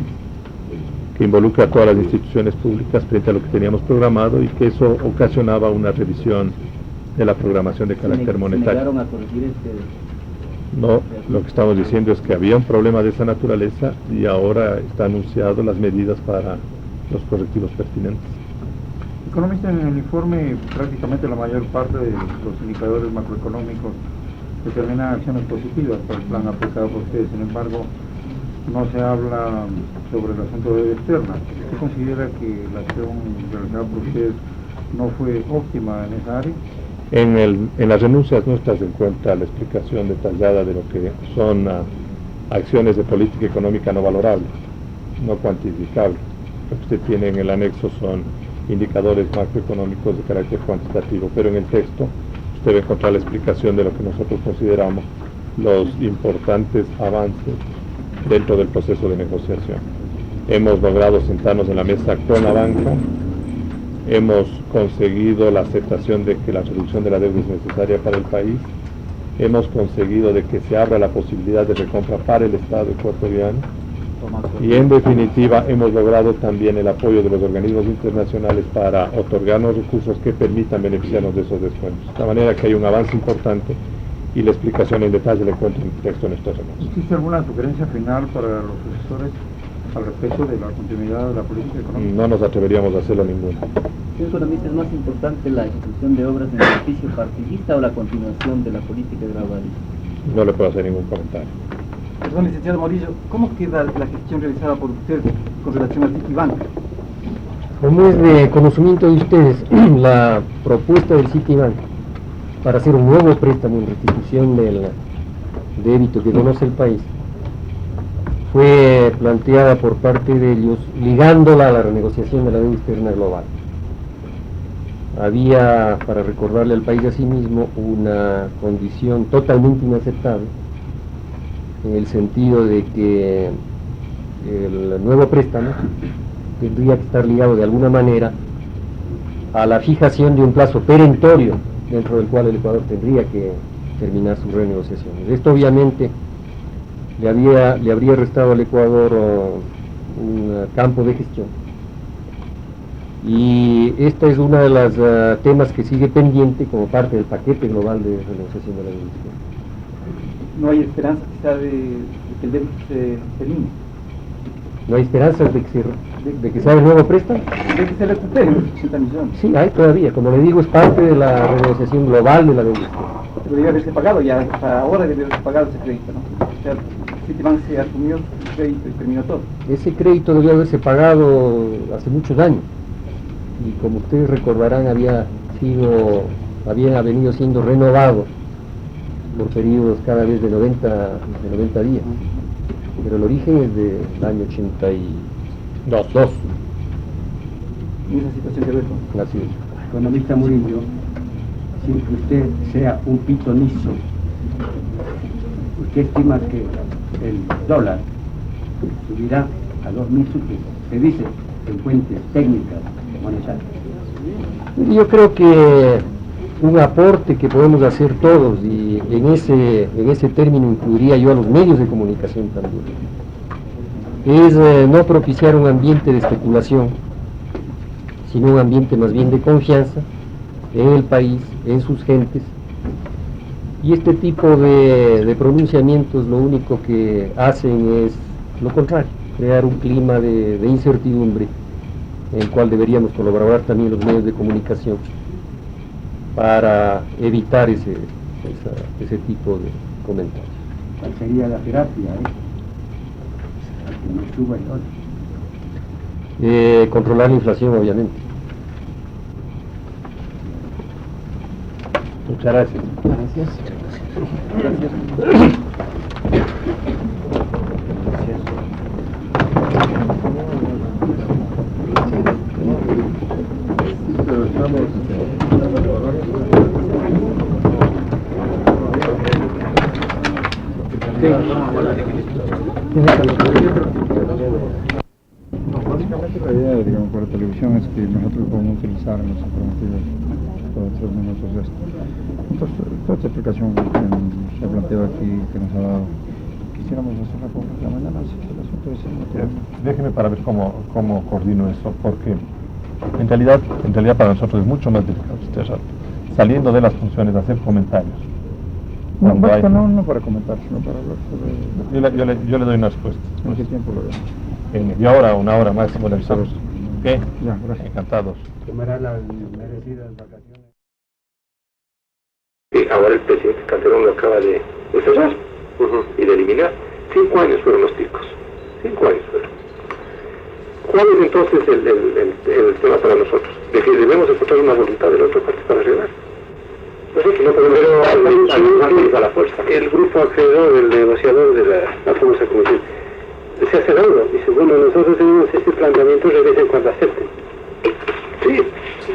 que involucra a todas las instituciones públicas frente a lo que teníamos programado y que eso ocasionaba una revisión de la programación de carácter monetario. ¿Se negaron a corregir No, lo que estamos diciendo es que había un problema de esa naturaleza y ahora está anunciado las medidas para los correctivos pertinentes. Economista, en el informe prácticamente la mayor parte de los indicadores macroeconómicos determinan acciones positivas para el plan aplicado por ustedes. Sin embargo, no se habla sobre el asunto de deuda externa. ¿Usted considera que la acción realizada por ustedes no fue óptima en esa área? En las renuncias nuestras se encuentra la explicación detallada de lo que son acciones de política económica no valorables, no cuantificables. Lo que usted tiene en el anexo son indicadores macroeconómicos de carácter cuantitativo, pero en el texto usted va a encontrar la explicación de lo que nosotros consideramos los importantes avances dentro del proceso de negociación. Hemos logrado sentarnos en la mesa con la banca, hemos conseguido la aceptación de que la reducción de la deuda es necesaria para el país, hemos conseguido de que se abra la posibilidad de recompra para el Estado ecuatoriano y en definitiva hemos logrado también el apoyo de los organismos internacionales para otorgarnos recursos que permitan beneficiarnos de esos descuentos. De manera que hay un avance importante y la explicación en detalle la encuentro en el texto de nuestras renuncias. ¿Existe alguna sugerencia final para los sucesores al respecto de la continuidad de la política económica? No nos atreveríamos a hacerlo ninguna. Señor economista, ¿es más importante la ejecución de obras en beneficio partidista o la continuación de la política gradualista? No le puedo hacer ningún comentario. Perdón, licenciado Morillo, ¿cómo queda la gestión realizada por usted con relación al Citibank? Como es de conocimiento de ustedes, la propuesta del Citibank para hacer un nuevo préstamo en restitución del débito que conoce el país fue planteada por parte de ellos ligándola a la renegociación de la deuda externa global. Había, para recordarle al país a sí mismo, una condición totalmente inaceptable en el sentido de que el nuevo préstamo tendría que estar ligado de alguna manera a la fijación de un plazo perentorio dentro del cual el Ecuador tendría que terminar sus renegociaciones. Esto obviamente le habría restado al Ecuador un campo de gestión, y esta es una de las temas que sigue pendiente como parte del paquete global de renegociación de la deuda. No hay esperanza quizá de que el débito se elimine. ¿No hay esperanzas de que se haga el nuevo préstamo? De que se recupere los 80 millones. Sí, hay todavía. Como le digo, es parte de la renegociación global de la deuda. Pero debe haberse pagado ya, hasta ahora debe haberse pagado ese crédito, ¿no? O sea, Citibank se asumió su crédito y terminó todo. Ese crédito debió haberse pagado hace muchos años. Y como ustedes recordarán, había venido siendo renovado por periodos cada vez de 90 días. Pero el origen es del año 82. ¿Y esa situación que ve con? Así es. Economista Murillo, sin que usted sea un pitonizo, usted estima que el dólar subirá a 2.000 sucres, se dice en fuentes técnicas monetarias. Yo creo que un aporte que podemos hacer todos, y en ese término incluiría yo a los medios de comunicación también, es no propiciar un ambiente de especulación, sino un ambiente más bien de confianza en el país, en sus gentes, y este tipo de pronunciamientos lo único que hacen es lo contrario, crear un clima de incertidumbre en el cual deberíamos colaborar también los medios de comunicación para evitar ese tipo de comentarios. ¿Cuál sería la terapia, para que no suba el dólar? Controlar la inflación, obviamente. Muchas gracias. Gracias. Gracias. Básicamente la idea, digamos, por la televisión es que nosotros podemos utilizar en los informativos para hacer negocios de esto. Entonces, toda esta explicación que se ha planteado aquí, que nos ha dado, quisiéramos hacerla por la mañana, así que el asunto es Déjeme para ver cómo coordino eso, porque en realidad para nosotros es mucho más delicado, saliendo de las funciones de hacer comentarios. No para comentar, sino para hablar sobre... Yo le doy una respuesta. ¿En qué tiempo lo veo? En media hora, una hora máximo le avisamos. ¿Qué? Ya, gracias. Encantados. Tomará las merecidas vacaciones. Ahora el presidente Calderón lo acaba de cerrar y de eliminar. 5 años fueron los ticos. 5 años fueron. ¿Cuál es entonces el tema para nosotros? De que debemos encontrar una voluntad de la otra parte para arreglar. No sé, que no podemos a la fuerza. El grupo acreedor, el negociador de la famosa comisión, se ha cerrado. Dice, bueno, nosotros tenemos este planteamiento, regresen cuando acepten. Sí,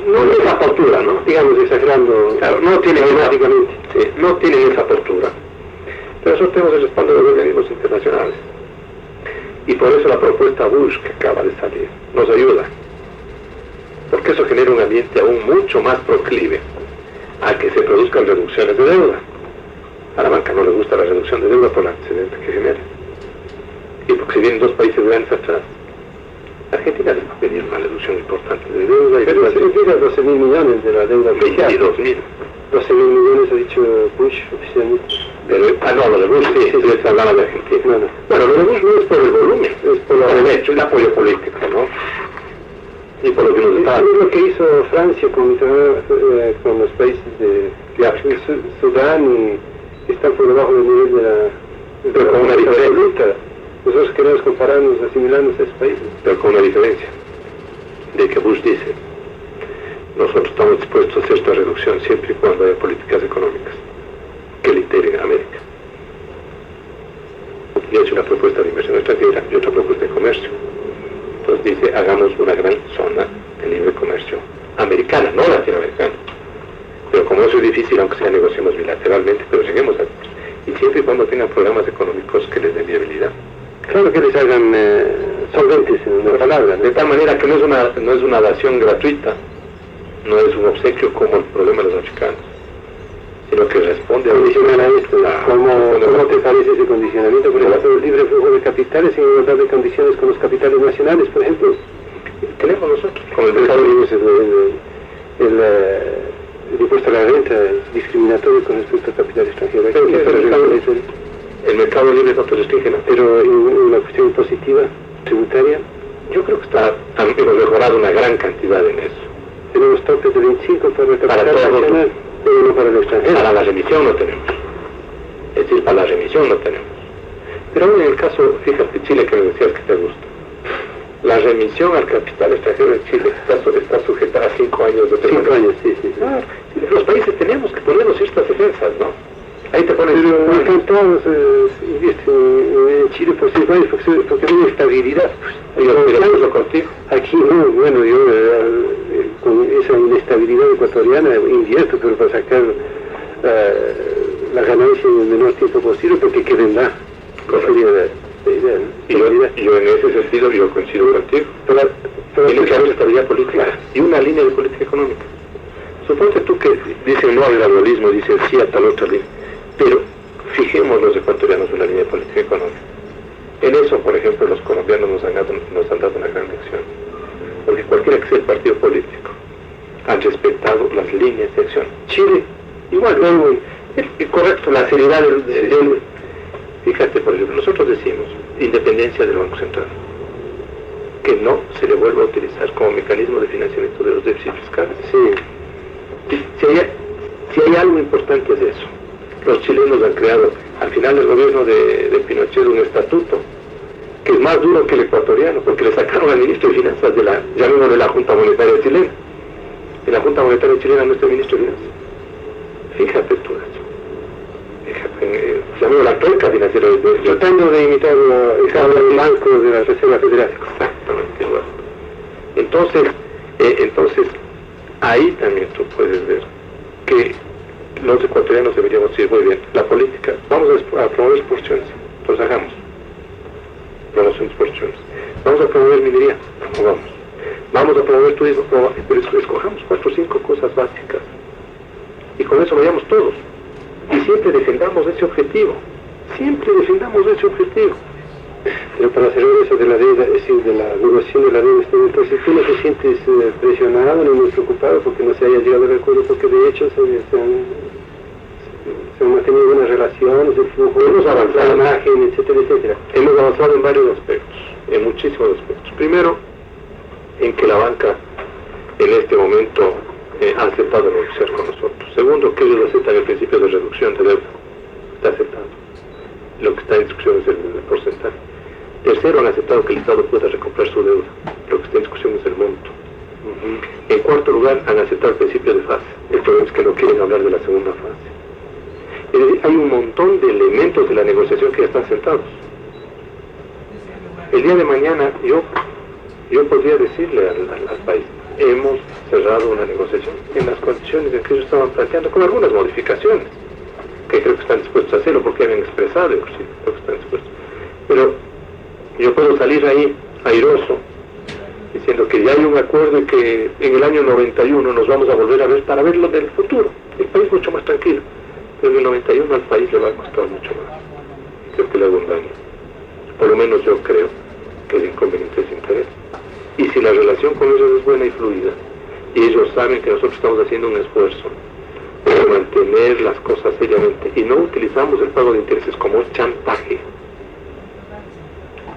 no es esa postura, ¿no? Digamos, exagerando. Claro, no tienen prácticamente, sí, no tienen esa postura. Pero nosotros tenemos el respaldo de los organismos internacionales. Y por eso la propuesta Bush que acaba de salir nos ayuda. Porque eso genera un ambiente aún mucho más proclive a que se produzcan reducciones de deuda. A la banca no le gusta la reducción de deuda por el antecedente que genera. Y porque si vienen dos países grandes atrás, Argentina les va a pedir una reducción importante de deuda. Pero significa 12.000 millones de la deuda oficial. 22.000. 12.000 millones ha dicho Bush oficialmente. No, lo de Bush sí, se hablaba de Argentina. No. Bueno, lo de Bush no es por el volumen, es por el hecho, el apoyo político, ¿no? Y por lo que nos está... Es lo que hizo Francia con los países de Sudán y están por debajo del nivel de la... Pero con una diferencia. Nosotros queremos compararnos, asimilarnos a esos países. Pero con una diferencia. de que Bush dice, nosotros estamos dispuestos a hacer esta reducción siempre y cuando haya políticas económicas que le integren a América. Y ha hecho una propuesta de inversión extranjera y otra propuesta de comercio. Entonces dice, hagamos una gran zona de libre comercio americana, no latinoamericana. Pero como eso es difícil, aunque sea negociemos bilateralmente, pero lleguemos a acuerdos. Y siempre y cuando tengan programas económicos que les den viabilidad. Claro que les hagan solventes, en una palabra. De tal manera que no es una dación gratuita, no es un obsequio como el problema de los africanos, sino que responde a... Adicional a esto, ¿cómo te parece ese condicionamiento con relación al libre flujo de capitales en igualdad de condiciones con los capitales nacionales, por ejemplo? Tenemos nosotros, con el mercado libre, el impuesto a la renta discriminatorio con respecto al capital extranjero. El mercado libre no te restringe nada. Pero en una cuestión impositiva, tributaria, yo creo que hemos mejorado una gran cantidad en eso. Tenemos topes de 25 para el capital nacional, pero no para el extranjero. Para la remisión no tenemos. Es decir, para la remisión no tenemos. Pero aún en el caso, fíjate, Chile, que me decías que te gusta. La remisión al capital extranjero en Chile está sujeta a 5 años de permanencia. 5 años, sí. Ah, los países tenemos que ponernos ciertas defensas, ¿no? Ahí te pones... Pero encantados invierten en Chile por 5 años porque hay estabilidad. Pues. Yo estoy de acuerdo contigo. Aquí no, bueno, yo con esa inestabilidad ecuatoriana invierto, pero para sacar la ganancia en el menor tiempo posible porque que vendrá. Y yo en ese sentido yo coincido contigo. Tiene que haber estabilidad política y una línea de política económica. Suponte tú que dicen no al gradualismo, dicen sí a tal otra línea, pero fijemos los ecuatorianos en la línea de política económica. En eso, por ejemplo, los colombianos nos han dado una gran lección, porque cualquiera que sea el partido político han respetado las líneas de acción. Chile, igual, correcto, la seriedad del... Fíjate, por ejemplo, nosotros decimos independencia del Banco Central, que no se le vuelva a utilizar como mecanismo de financiamiento de los déficits fiscales. Sí. Si hay algo importante es eso. Los chilenos han creado, al final del gobierno de Pinochet, un estatuto que es más duro que el ecuatoriano, porque le sacaron al ministro de Finanzas de la Junta Monetaria chilena. En la Junta Monetaria chilena no está el ministro de Finanzas. Fíjate tú eso. Se llama la troika financiera. Tratando de imitar el banco de la Reserva Federal. Exactamente igual. Entonces, ahí también tú puedes ver que los ecuatorianos deberíamos decir, muy bien, la política, vamos a promover exportaciones, entonces hagamos promoción de exportaciones. Vamos a promover minería, promovamos. Vamos a promover turismo, pero escojamos 4 o 5 cosas básicas. Y con eso vayamos todos. Y siempre defendamos ese objetivo. Siempre defendamos ese objetivo. Pero para hacer eso de la deuda, es decir, de la negociación de la deuda, entonces tú no te sientes presionado ni muy preocupado porque no se haya llegado al acuerdo, porque de hecho se han mantenido buenas relaciones, el flujo, hemos avanzado, la imagen, etcétera, etcétera. Hemos avanzado en varios aspectos, en muchísimos aspectos. Primero, en que la banca en este momento ha aceptado negociar con nosotros. Segundo, que ellos aceptan el principio de reducción de deuda. Está aceptado. Lo que está en discusión es el porcentaje. Tercero, han aceptado que el Estado pueda recomprar su deuda. Lo que está en discusión es el monto. En cuarto lugar, han aceptado el principio de fase. El problema es que no quieren hablar de la segunda fase. Es decir, hay un montón de elementos de la negociación que ya están sentados. El día de mañana yo podría decirle al país, hemos cerrado una negociación en las condiciones en que ellos estaban planteando, con algunas modificaciones, que creo que están dispuestos a hacerlo porque habían expresado, inclusive, creo que están dispuestos. Pero yo puedo salir ahí airoso, diciendo que ya hay un acuerdo y que en el año 91 nos vamos a volver a ver para ver lo del futuro. El país mucho más tranquilo. Pero en el 91 al país le va a costar mucho más. Creo que le hago un daño. Por lo menos yo creo que el inconveniente es interés. Y si la relación con ellos es buena y fluida, y ellos saben que nosotros estamos haciendo un esfuerzo para mantener las cosas seriamente, y no utilizamos el pago de intereses como chantaje,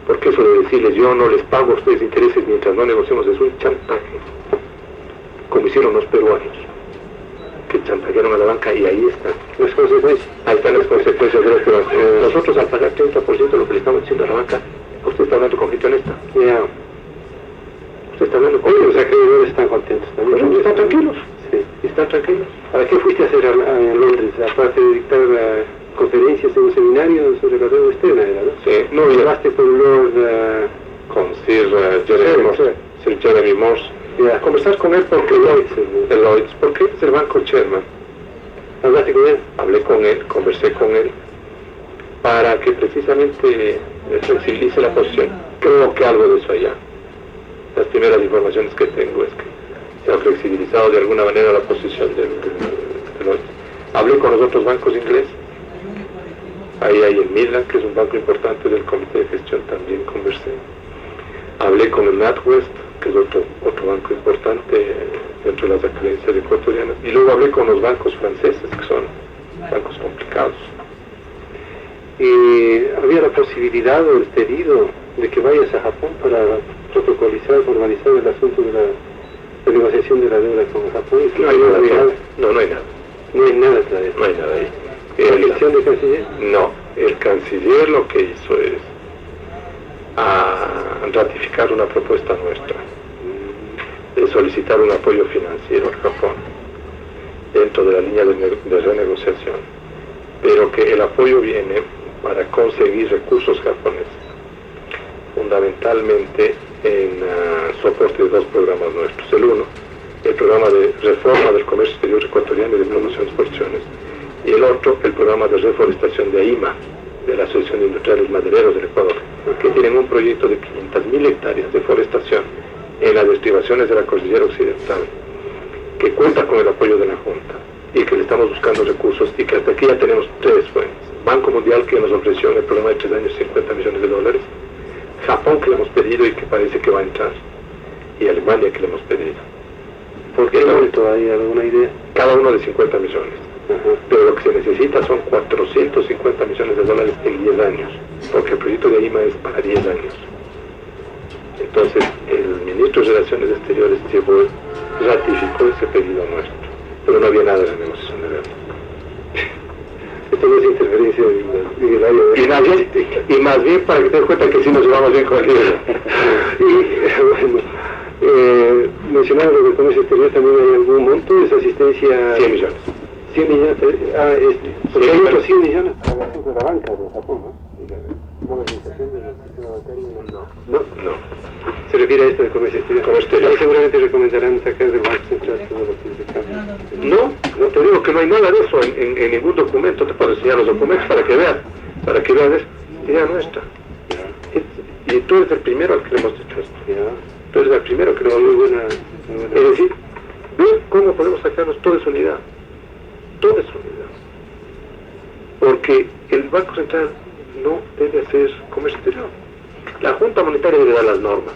porque eso de decirles yo no les pago a ustedes intereses mientras no negociemos es un chantaje, como hicieron los peruanos, que chantajearon a la banca, y ahí están las consecuencias. Ahí están las consecuencias de los peruanos. Nosotros al pagar 30% de lo que le estamos diciendo a la banca, usted está hablando con gente honesta. Usted está hablando con los acreedores, están contentos también. Bueno, ¿están tranquilos? Sí, están tranquilos. ¿Para qué fuiste a hacer en Londres? Aparte de dictar conferencias en un seminario sobre la deuda externa, ¿era, no? Sí. No, llevaste con Lord... con Sir Jeremy Morse. A conversar con él porque Lloyds, porque es el banco chairman. ¿Hablaste con él? Hablé con él, conversé con él, para que precisamente flexibilice la posición. Creo que algo de eso allá. Las primeras informaciones que tengo es que se ha flexibilizado de alguna manera la posición de Lloyds. Hablé con los otros bancos ingleses. Ahí hay el Midland, que es un banco importante del comité de gestión, también conversé. Hablé con el NatWest, que es otro banco importante dentro de las acreencias ecuatorianas. Y luego hablé con los bancos franceses, que son bancos complicados. Y había la posibilidad o el pedido de que vayas a Japón para protocolizar, formalizar el asunto de la negociación de la deuda con Japón. No hay nada. No hay nada. No hay nada todavía. No hay nada ahí. ¿La gestión del canciller? No, el canciller lo que hizo es ratificar una propuesta nuestra de solicitar un apoyo financiero al Japón dentro de la línea de renegociación, pero que el apoyo viene para conseguir recursos japoneses, fundamentalmente en soporte de dos programas nuestros. El uno, el programa de reforma del comercio exterior ecuatoriano y de promoción de exportaciones, y el otro, el programa de reforestación de AIMA, de la Asociación de Industriales Madereros del Ecuador, que tienen un proyecto de 500.000 hectáreas de forestación en las estribaciones de la cordillera occidental, que cuenta con el apoyo de la Junta y que le estamos buscando recursos, y que hasta aquí ya tenemos tres fuentes. Banco Mundial, que nos ofreció en el programa de 3 años $50 millones, Japón, que le hemos pedido y que parece que va a entrar, y Alemania, que le hemos pedido. ¿Por qué monto hay alguna idea? Cada uno de 50 millones. Pero lo que se necesita son 450 millones de dólares en 10 años, porque el proyecto de AIMA es para 10 años. Entonces, el ministro de Relaciones Exteriores ratificó ese pedido nuestro, pero no había nada en la negociación de deuda. Esto no es interferencia en el área y más bien para que te des cuenta que sí nos llevamos bien con el libro. Y bueno, mencionaron lo del comercio exterior, también hay algún monto de esa asistencia. 100 millones. 100 millones, porque hay otros 100 millones para la de la banca de Japón, ¿no? Modernización del sistema bancario. No. Se refiere a esto de comercio exterior. Ahí seguramente recomendarán sacar del Banco Central todo lo que se cambia. No te digo que no hay nada de eso en ningún documento. Te puedo enseñar los documentos para que veas eso. Idea nuestra. Y tú eres el primero al que le hemos dicho esto. Tú eres el primero que le hemos dicho. Muy buena. Es decir, ve cómo podemos sacarnos toda esa unidad. Porque el Banco Central no debe hacer comercio exterior. La Junta Monetaria debe dar las normas.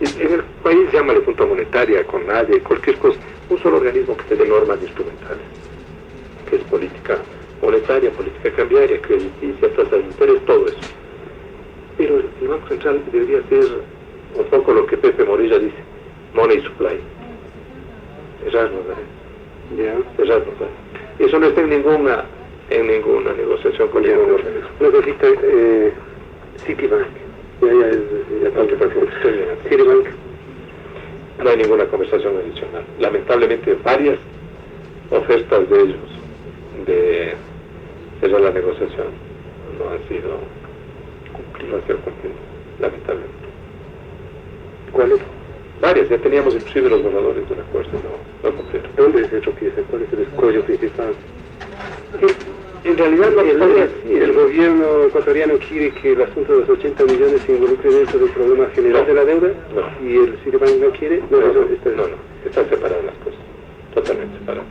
En el país llámale Junta Monetaria, con nadie, cualquier cosa, un solo organismo que te dé normas instrumentales, que es política monetaria, política cambiaria, crediticia, tasas de interés, todo eso. Pero el Banco Central debería hacer un poco lo que Pepe Morilla dice, money supply. Eso no está en ninguna negociación con ningún organismo. No necesita Citibank. Citibank. No hay ninguna conversación adicional. Lamentablemente varias ofertas de ellos de cerrar la negociación no han sido cumplidas, lamentablemente. ¿Cuáles? Varias, ya teníamos inclusive los borradores del acuerdo, no cumplieron. ¿Dónde se tropieza? ¿Cuál es el escollo principal? En realidad el gobierno ecuatoriano quiere que el asunto de los 80 millones se involucre dentro del problema general de la deuda, y el Citibank no quiere. No, están separadas las cosas, totalmente separadas.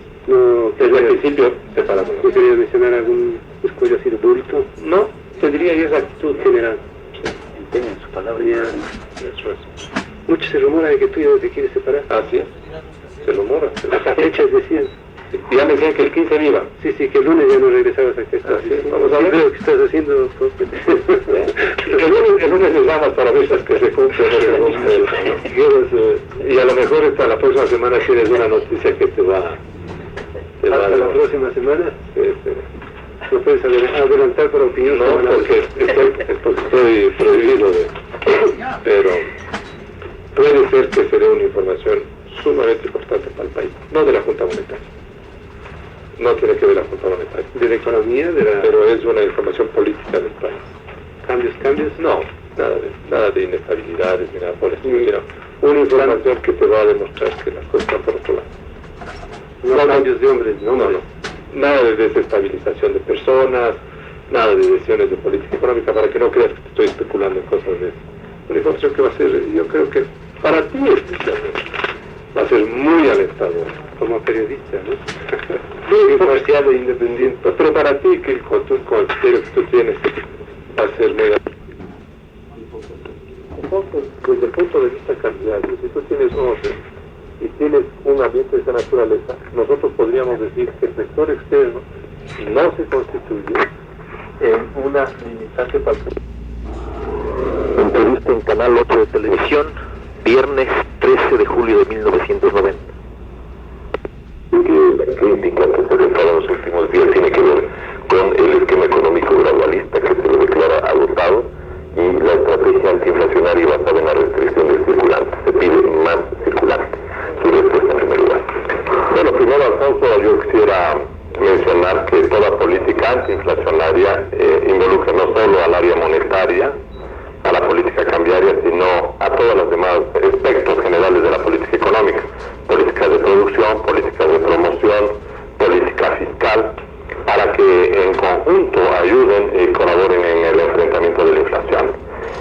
Desde el principio separadas. ¿No quería mencionar algún escollo así de bulto? No, te diría que es la actitud general. Empeñan su palabra. Eso es. Mucho se rumora de que tú ya no te quieres separar. Así es, se rumora. Hasta fechas decían. Ya me decían que el 15 me iba. Sí, que el lunes ya no regresabas a casa. Vamos a ver lo que estás haciendo. El lunes les llamas para ver que se cumple. Y a lo mejor hasta la próxima semana tienes una noticia que te va. ¿Hasta la próxima semana? No puedes adelantar por opinión. No, porque estoy prohibido de... Pero puede ser que se dé una información sumamente importante para el país, no de la Junta Monetaria. No tiene que ver la Junta Monetaria. ¿De la economía? Pero es una información política del país. ¿Cambios? No, nada de inestabilidades ni nada por eso, sino una información que te va a demostrar que las cosas están por otro lado. No cambios de hombres, no. Nada de desestabilización de personas, nada de decisiones de política económica, para que no creas que te estoy especulando en cosas de eso. Una información que va a ser, yo creo que para ti especialmente, va a ser muy alentadora. Como periodista, ¿no? Muy comercial e independiente, pero para ti, que con tus criterios que tú tienes, va a ser muy alentadora. Entonces, desde el punto de vista cambiario, si tú tienes orden y tienes un ambiente de esa naturaleza, nosotros podríamos decir que el sector externo no se constituye en una limitante para el... Entrevista en Canal 8 de televisión, viernes 13 de julio de 1990. La crítica que se declara en los últimos días tiene que ver con el esquema económico gradualista que se le declara agotado y la estrategia antiinflacionaria basada en la restricción del circulante. Se pide más circulante. Su respuesta en primer lugar. Bueno, primero, Alfonso, yo quisiera mencionar que toda política antiinflacionaria involucra no solo al área monetaria, a la política cambiaria, sino a todos los demás aspectos generales de la política económica. Políticas de producción, políticas de promoción, política fiscal, para que en conjunto ayuden y colaboren en el enfrentamiento de la inflación.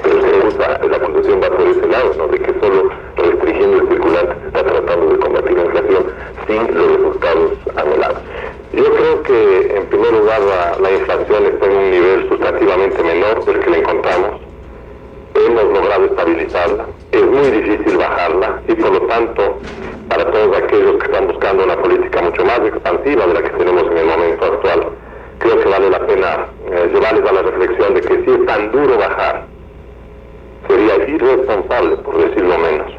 Pero la acusación va por ese lado, ¿no? De que solo restringiendo el circulante se está tratando de combatir la inflación sin los resultados anhelados. Yo creo que, en primer lugar, la inflación está en un nivel sustantivamente menor del que la encontramos. Hemos logrado estabilizarla, es muy difícil bajarla y por lo tanto, para todos aquellos que están buscando una política mucho más expansiva de la que tenemos en el momento actual, creo que vale la pena llevarles a la reflexión de que si es tan duro bajar, sería irresponsable, por decirlo menos,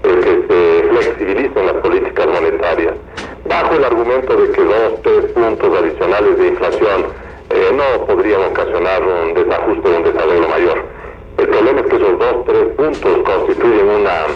el que se flexibilicen las políticas monetarias bajo el argumento de que 2-3 puntos adicionales de inflación no podrían ocasionar un desajuste o un desarrollo mayor. El problema es que esos 2-3 puntos constituyen una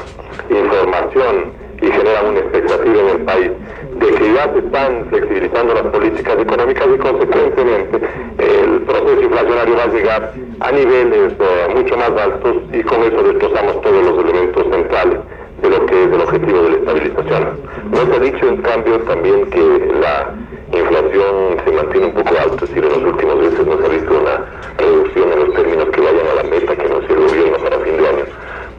información y generan una expectativa en el país de que ya se están flexibilizando las políticas económicas y consecuentemente el proceso inflacionario va a llegar a niveles mucho más altos y con eso destrozamos todos los elementos centrales de lo que es el objetivo de la estabilización. No se ha dicho en cambio también que la inflación se mantiene un poco alta, es decir, en los últimos meses no se ha visto una reducción en los términos que vayan a la meta que anunció el gobierno para fin de año,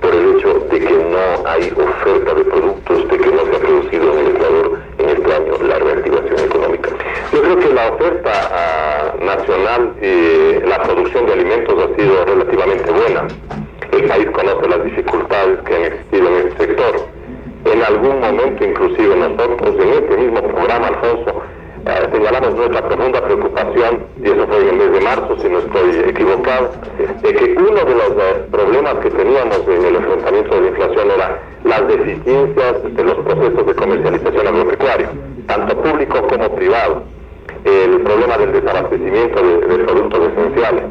por el hecho de que no hay oferta de productos, de que no se ha producido en el Ecuador en este año la reactivación económica. Yo creo que la oferta nacional y la producción de alimentos ha sido relativamente buena. El país conoce las dificultades que han existido en este sector. En algún momento, inclusive nosotros, en este mismo programa, Alfonso, señalamos nuestra profunda preocupación, y eso fue en el mes de marzo, si no estoy equivocado, de que uno de los problemas que teníamos en el enfrentamiento de la inflación era las deficiencias de los procesos de comercialización agropecuaria, tanto público como privado, el problema del desabastecimiento de productos esenciales,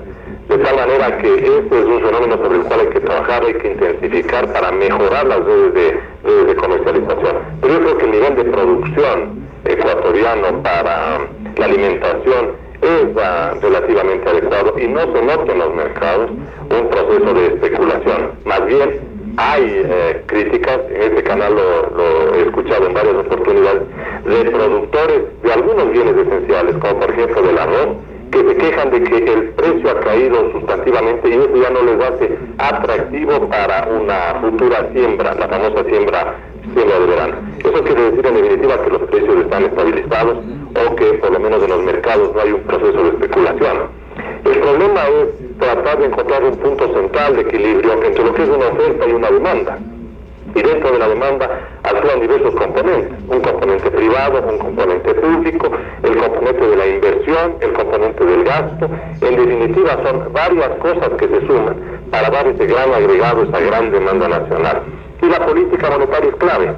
de tal manera que este es un fenómeno sobre el cual hay que trabajar, hay que intensificar para mejorar las redes de comercialización. Pero yo creo que el nivel de producción ecuatoriano para la alimentación es relativamente adecuado y no se nota en los mercados un proceso de especulación. Más bien hay críticas, en este canal lo he escuchado en varias oportunidades, de productores de algunos bienes esenciales, como por ejemplo del arroz, que se quejan de que el precio ha caído sustantivamente y eso ya no les hace atractivo para una futura siembra, la famosa siembra de verano. Eso quiere decir en definitiva que los precios están estabilizados o que por lo menos en los mercados no hay un proceso de especulación. El problema es tratar de encontrar un punto central de equilibrio entre lo que es una oferta y una demanda. Y dentro de la demanda actúan diversos componentes, un componente privado, un componente público, el componente de la inversión, el componente del gasto. En definitiva son varias cosas que se suman para dar ese gran agregado, esa gran demanda nacional. Y la política monetaria es clave.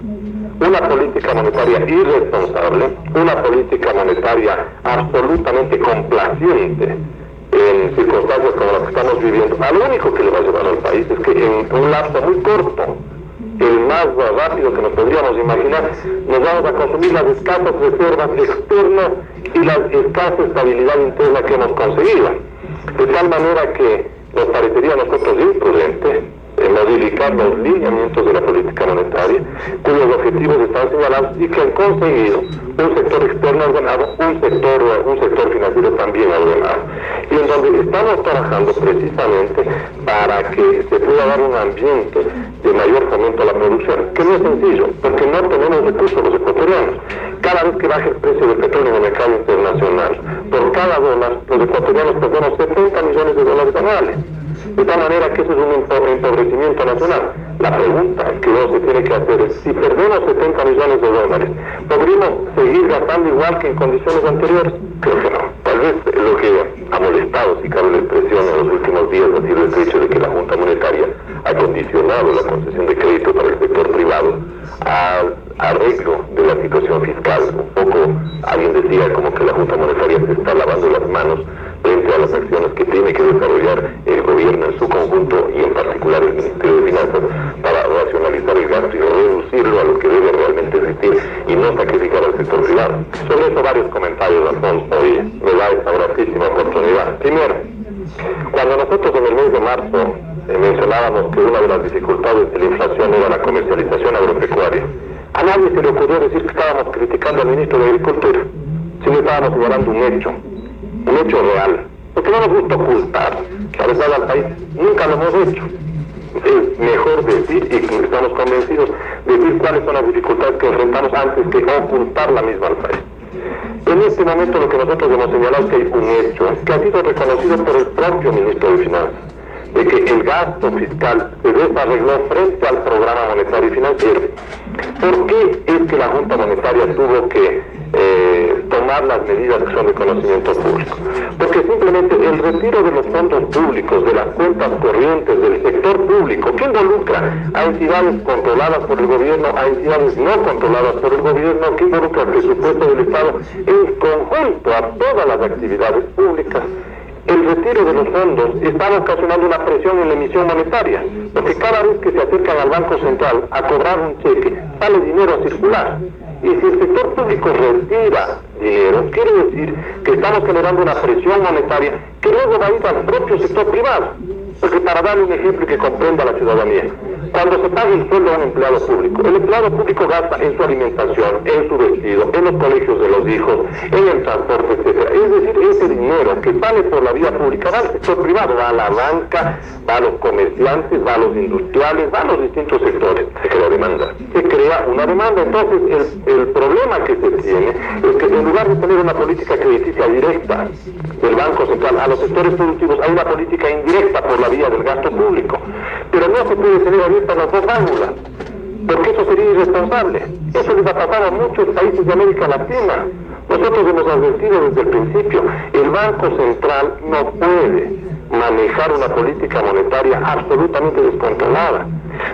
Una política monetaria irresponsable, una política monetaria absolutamente complaciente en circunstancias como las que estamos viviendo, lo único que le va a llevar al país es que en un lapso muy corto el más rápido que nos podríamos imaginar, nos vamos a consumir las escasas reservas externas y la escasa estabilidad interna que hemos conseguido. De tal manera que nos parecería a nosotros imprudente modificar los lineamientos de la política monetaria, cuyos objetivos están señalados y que han conseguido un sector externo ordenado, un sector financiero también ordenado, y en donde estamos trabajando precisamente para que se pueda dar un ambiente de mayor fomento a la producción, que no es sencillo, porque no tenemos recursos los ecuatorianos. Cada vez que baja el precio del petróleo en el mercado internacional, por cada dólar, los ecuatorianos perdemos 70 millones de dólares anuales. De tal manera que eso es un empobrecimiento nacional. La pregunta que uno se tiene que hacer es, si perdemos 70 millones de dólares, ¿podríamos seguir gastando igual que en condiciones anteriores? Creo que no. Tal vez lo que ha molestado, si cabe la expresión, en los últimos días ha sido el hecho de que la Junta Monetaria ha condicionado la concesión de crédito para el sector privado al arreglo de la situación fiscal. Un poco, alguien decía como que la Junta Monetaria se está lavando las manos frente a las acciones que tiene que desarrollar el gobierno en su conjunto y en particular el Ministerio de Finanzas para racionalizar el gasto y reducirlo a lo que debe realmente existir y no sacrificar al sector privado. Sobre eso varios comentarios, Alfonso, hoy me da esta gratísima oportunidad. Primero, cuando nosotros en el mes de marzo mencionábamos que una de las dificultades de la inflación era la comercialización agropecuaria, a nadie se le ocurrió decir que estábamos criticando al ministro de Agricultura, sino estábamos señalando un hecho real, porque no nos gusta ocultar la verdad al país, nunca lo hemos hecho. Es mejor decir, y estamos convencidos, decir cuáles son las dificultades que enfrentamos antes que ocultar la misma al país. En este momento lo que nosotros hemos señalado es que hay un hecho que ha sido reconocido por el propio ministro de Finanzas, de que el gasto fiscal se desarregló frente al programa monetario y financiero. ¿Por qué es que la Junta Monetaria tuvo que tomar las medidas que son de conocimiento público? Porque simplemente el retiro de los fondos públicos, de las cuentas corrientes del sector público, que involucra a entidades controladas por el gobierno, a entidades no controladas por el gobierno, que involucra el presupuesto del Estado, en conjunto a todas las actividades públicas, el retiro de los fondos está ocasionando una presión en la emisión monetaria, porque cada vez que se acercan al Banco Central a cobrar un cheque, sale dinero a circular. Y si el sector público retira dinero, quiere decir que estamos generando una presión monetaria que luego va a ir al propio sector privado. Porque para darle un ejemplo que comprenda a la ciudadanía, cuando se paga el sueldo a un empleado público, el empleado público gasta en su alimentación, en su vestido, en los colegios de los hijos, en el transporte, etc. Es decir, ese dinero que sale por la vía pública va al sector privado, va a la banca, va a los comerciantes, va a los industriales, va a los distintos sectores. Se crea demanda. Se crea una demanda. Entonces, el problema que se tiene es que en lugar de tener una política crediticia directa del Banco Central a los sectores productivos, hay una política indirecta por la vía del gasto público. Pero no se puede tener abiertas las dos válvulas, porque eso sería irresponsable. Eso les ha pasado a muchos países de América Latina. Nosotros hemos advertido desde el principio, el Banco Central no puede manejar una política monetaria absolutamente descontrolada.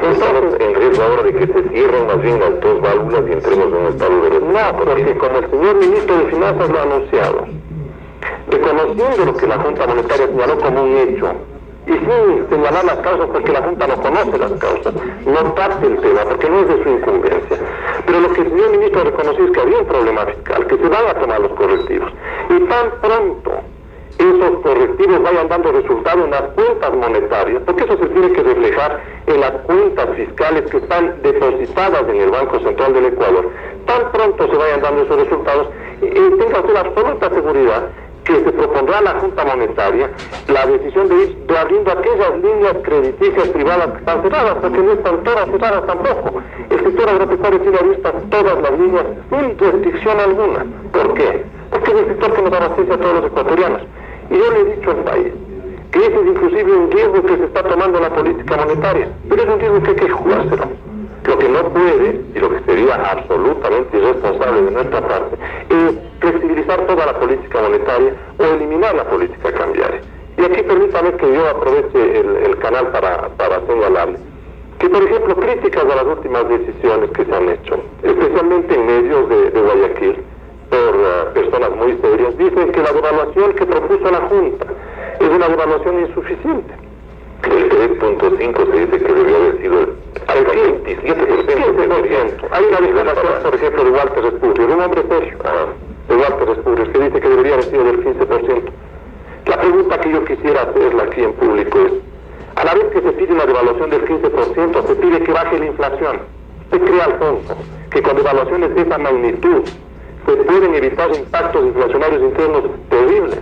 Estamos en riesgo ahora de que se cierren más bien las dos válvulas y entremos en un estado de retorno. No, porque como el señor ministro de Finanzas lo ha anunciado, reconociendo lo que la Junta Monetaria señaló como un hecho, y sin señalar las causas porque la Junta no conoce las causas, no parte el tema porque no es de su incumbencia. Pero lo que el señor ministro reconoció es que había un problema fiscal, que se van a tomar los correctivos. Y tan pronto esos correctivos vayan dando resultado en las cuentas monetarias, porque eso se tiene que reflejar en las cuentas fiscales que están depositadas en el Banco Central del Ecuador, tan pronto se vayan dando esos resultados, tenga usted la absoluta seguridad que se propondrá a la Junta Monetaria la decisión de ir reabriendo aquellas líneas crediticias privadas que están cerradas, porque no están todas cerradas tampoco. El sector agropecuario tiene abiertas todas las líneas sin restricción alguna. ¿Por qué? Porque es el sector que nos abastece a todos los ecuatorianos. Y yo le he dicho al país que ese es inclusive un riesgo que se está tomando en la política monetaria, pero es un riesgo que hay que jugárselo. Lo que no puede, y lo que sería absolutamente irresponsable de nuestra parte, es flexibilizar toda la política monetaria o eliminar la política cambiaria. Y aquí permítame que yo aproveche el canal para señalarle que, por ejemplo, críticas a las últimas decisiones que se han hecho, especialmente en medios de Guayaquil, por personas muy serias, dicen que la devaluación que propuso la Junta es una devaluación insuficiente. El 3.5 se dice que debió haber sido el 27%. Hay una declaración, por ejemplo, de Walter Spurrier, un hombre serio, de Walter Spurrier, que dice que debería haber sido del 15%. La pregunta que yo quisiera hacerla aquí en público es, a la vez que se pide una devaluación del 15%, se pide que baje la inflación. ¿Usted cree, Alfonso, que con devaluaciones de esa magnitud se pueden evitar impactos inflacionarios internos terribles?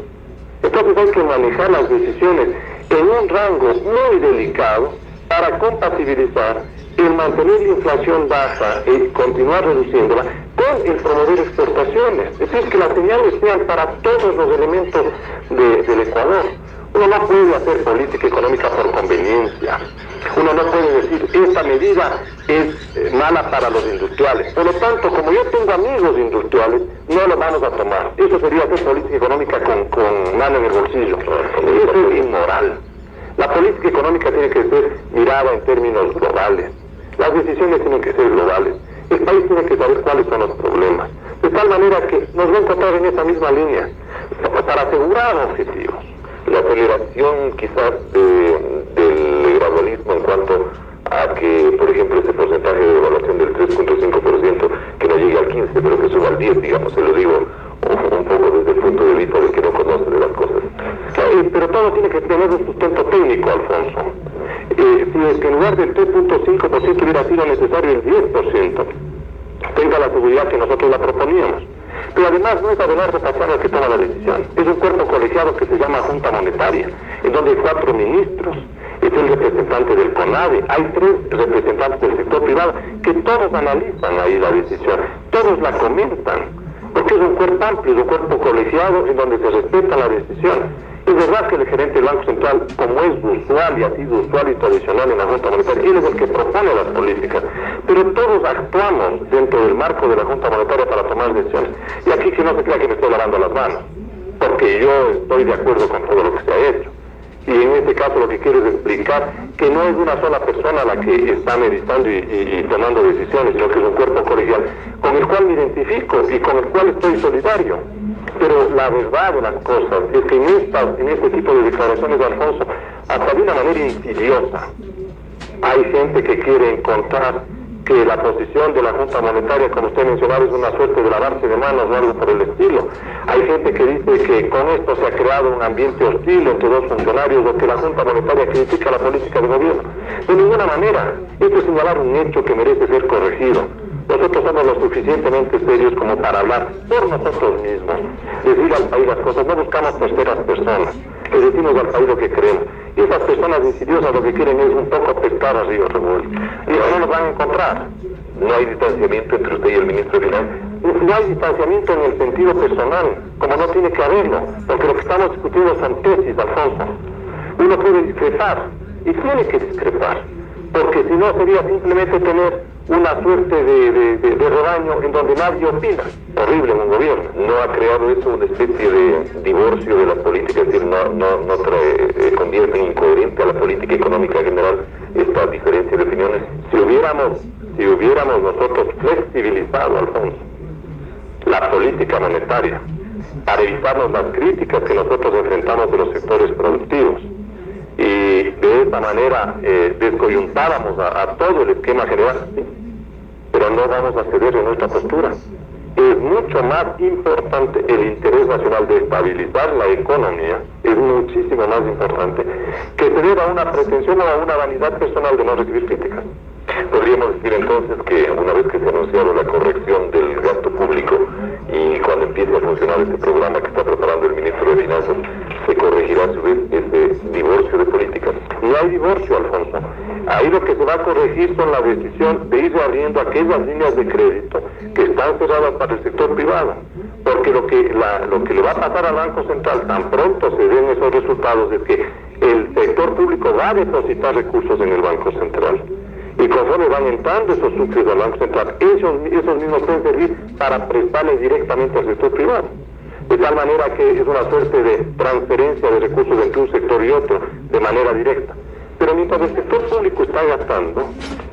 Entonces hay que manejar las decisiones en un rango muy delicado para compatibilizar el mantener la inflación baja y continuar reduciéndola con el promover exportaciones. Es decir, que las señales sean para todos los elementos del Ecuador. Uno no puede hacer política económica por conveniencia. Uno no puede decir, esta medida es mala para los industriales. Por lo tanto, como yo tengo amigos industriales, no lo vamos a tomar. Eso sería hacer política económica con mano en el bolsillo. Eso es inmoral. La política económica tiene que ser mirada en términos globales. Las decisiones tienen que ser globales. El país tiene que saber cuáles son los problemas. De tal manera que nos va a encontrar en esa misma línea para asegurar objetivos. La aceleración quizás del gradualismo en cuanto a que, por ejemplo, ese porcentaje de devaluación del 3.5%, que no llegue al 15%, pero que suba al 10%, digamos, se lo digo un poco desde el punto de vista del que no conoce de las cosas. Pero todo tiene que tener un sustento técnico, Alfonso. Si es que en lugar del 3.5% hubiera sido necesario el 10%, tenga la seguridad que nosotros la proponíamos. Pero además no es Abelardo Pastrana el que toma la decisión, es un cuerpo colegiado que se llama Junta Monetaria, en donde hay 4 ministros, es el representante del CONADE, hay 3 representantes del sector privado, que todos analizan ahí la decisión, todos la comentan, porque es un cuerpo amplio, es un cuerpo colegiado en donde se respeta la decisión. Es verdad que el gerente del Banco Central, como es usual y ha sido usual y tradicional en la Junta Monetaria, él es el que propone las políticas, pero todos actuamos dentro del marco de la Junta Monetaria para tomar decisiones. Y aquí que no se crea que me estoy lavando las manos, porque yo estoy de acuerdo con todo lo que se ha hecho. Y en este caso lo que quiero es explicar que no es una sola persona la que está meditando y tomando decisiones, sino que es un cuerpo colegial con el cual me identifico y con el cual estoy solidario. Pero la verdad de las cosas es que en este tipo de declaraciones de Alfonso, hasta de una manera insidiosa, hay gente que quiere encontrar que la posición de la Junta Monetaria, como usted mencionaba, es una suerte de lavarse de manos o algo por el estilo. Hay gente que dice que con esto se ha creado un ambiente hostil entre 2 funcionarios o que la Junta Monetaria critica la política del gobierno. De ninguna manera. Esto es señalar un hecho que merece ser corregido. Nosotros somos lo suficientemente serios como para hablar por nosotros mismos, decir al país las cosas, no buscamos terceras personas, le decimos al país lo que queremos. Y esas personas insidiosas lo que quieren es un poco pescar a río revuelto. Y no nos van a encontrar. No hay distanciamiento entre usted y el ministro de Finanzas. No hay distanciamiento en el sentido personal, como no tiene que haberlo, porque lo que estamos discutiendo son tesis, Alfonso. Uno puede discrepar, y tiene que discrepar, porque si no sería simplemente tener una suerte de rebaño en donde nadie opina. Horrible en un gobierno. ¿No ha creado eso una especie de divorcio de la política? Es decir, no convierte en incoherente a la política económica general esta diferencia de opiniones. Si hubiéramos nosotros flexibilizado, Alfonso, la política monetaria para evitarnos las críticas que nosotros enfrentamos de los sectores productivos, y de esta manera descoyuntábamos a todo el esquema general, ¿sí? Pero no vamos a ceder en nuestra postura. Es mucho más importante el interés nacional de estabilizar la economía, es muchísimo más importante que ceder a una pretensión o a una vanidad personal de no recibir críticas. Podríamos decir entonces que una vez que se ha anunciado la corrección del gasto público y cuando empiece a funcionar este programa que está preparando el ministro de Finanzas, se corregirá a su vez ese divorcio de políticas. No hay divorcio, Alfonso. Ahí lo que se va a corregir son la decisión de ir abriendo aquellas líneas de crédito que están cerradas para el sector privado. Porque lo que le va a pasar al Banco Central tan pronto se den esos resultados es que el sector público va a depositar recursos en el Banco Central. Y conforme van entrando esos subsidios al Banco Central, esos mismos pueden servir para prestarles directamente al sector privado. De tal manera que es una suerte de transferencia de recursos entre un sector y otro de manera directa. Pero mientras el sector público está gastando,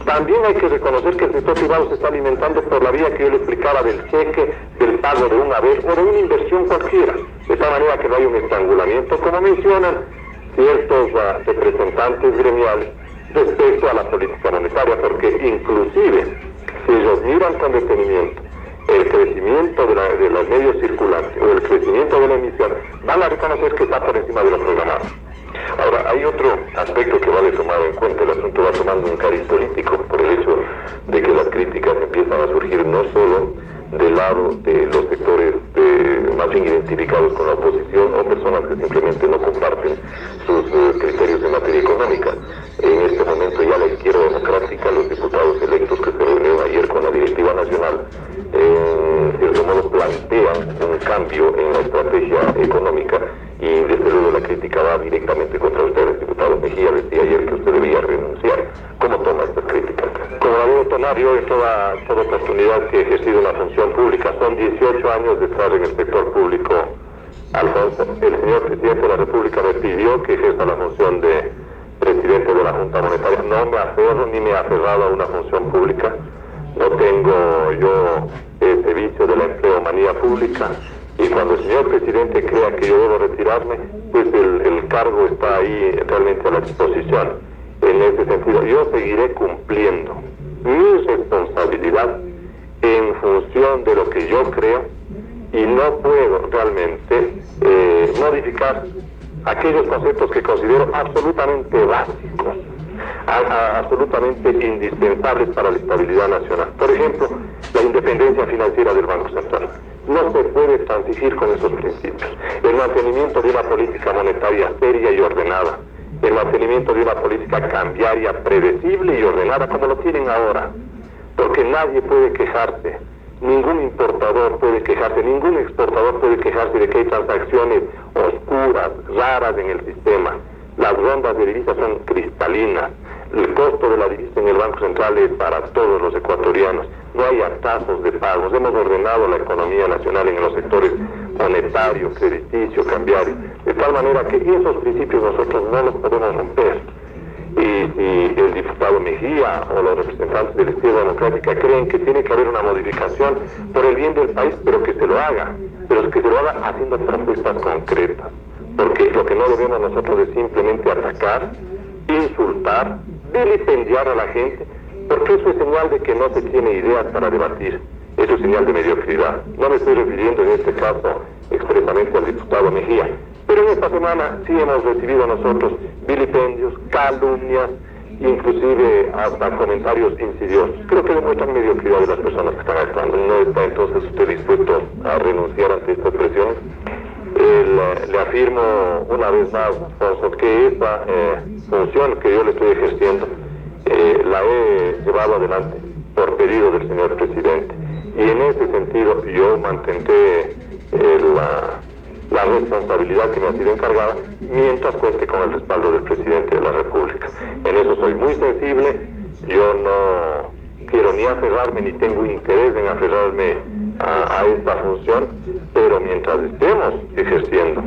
también hay que reconocer que el sector privado se está alimentando por la vía que yo le explicaba del cheque, del pago de un haber o de una inversión cualquiera. De tal manera que no hay un estrangulamiento, como mencionan, ciertos representantes gremiales respecto a la política monetaria, porque inclusive si ellos miran con detenimiento el crecimiento de los medios circulantes o el crecimiento de la emisión, van a reconocer que está por encima de lo programado. Ahora, hay otro aspecto que vale tomar en cuenta. El asunto va tomando un cariz político por el hecho de que las críticas empiezan a surgir no solo del lado de los sectores más bien identificados con la oposición o personas que simplemente no comparten sus criterios en materia económica. En este momento ya la izquierda democrática, los diputados electos que se reunieron ayer con la directiva nacional, en cierto modo plantean un cambio en la estrategia económica y desde luego la crítica va directamente contra ustedes. Diputado Mejía decía ayer que usted debía renunciar. ¿Cómo toma estas críticas? Como la debo tomar yo en toda oportunidad que he ejercido una función pública, son 18 años de estar en el sector público, Alfonso. El señor presidente de la República me pidió que ejerza la función de presidente de la Junta Monetaria. No me aferro ni me he aferrado a una función pública. No tengo yo ese vicio de la empleomanía pública. Y cuando el señor presidente crea que yo debo retirarme, pues el cargo está ahí realmente a la disposición. En ese sentido, yo seguiré cumpliendo mi responsabilidad en función de lo que yo creo y no puedo realmente modificar aquellos conceptos que considero absolutamente básicos, absolutamente indispensables para la estabilidad nacional. Por ejemplo, la independencia financiera del Banco Central. No se puede transigir con esos principios. El mantenimiento de una política monetaria seria y ordenada, el mantenimiento de una política cambiaria predecible y ordenada como lo tienen ahora, porque nadie puede quejarse, ningún importador puede quejarse, ningún exportador puede quejarse de que hay transacciones oscuras, raras en el sistema. Las rondas de divisas son cristalinas, el costo de la divisa en el Banco Central es para todos los ecuatorianos, no hay atrasos de pagos, hemos ordenado la economía nacional en los sectores monetario, crediticio, cambiario, de tal manera que esos principios nosotros no los podemos romper. Y si el diputado Mejía o los representantes de la izquierda democrática creen que tiene que haber una modificación por el bien del país, pero que se lo haga, pero que se lo haga haciendo propuestas concretas, porque lo que no debemos nosotros es simplemente atacar, insultar, vilipendiar a la gente, porque eso es señal de que no se tiene ideas para debatir, eso es señal de mediocridad. No me estoy refiriendo en este caso expresamente al diputado Mejía, pero en esta semana sí hemos recibido nosotros vilipendios, calumnias, inclusive hasta comentarios insidiosos. Creo que demuestran mediocridad de las personas que están actuando. ¿No está entonces usted dispuesto a renunciar ante estas presiones? Le afirmo una vez más, Alfonso, que esta función que yo le estoy ejerciendo la he llevado adelante por pedido del señor presidente, y en ese sentido yo mantendré la responsabilidad que me ha sido encargada mientras cuente con el respaldo del presidente de la República. En eso soy muy sensible, yo no quiero ni aferrarme ni tengo interés en aferrarme a esta función, pero mientras estemos ejerciendo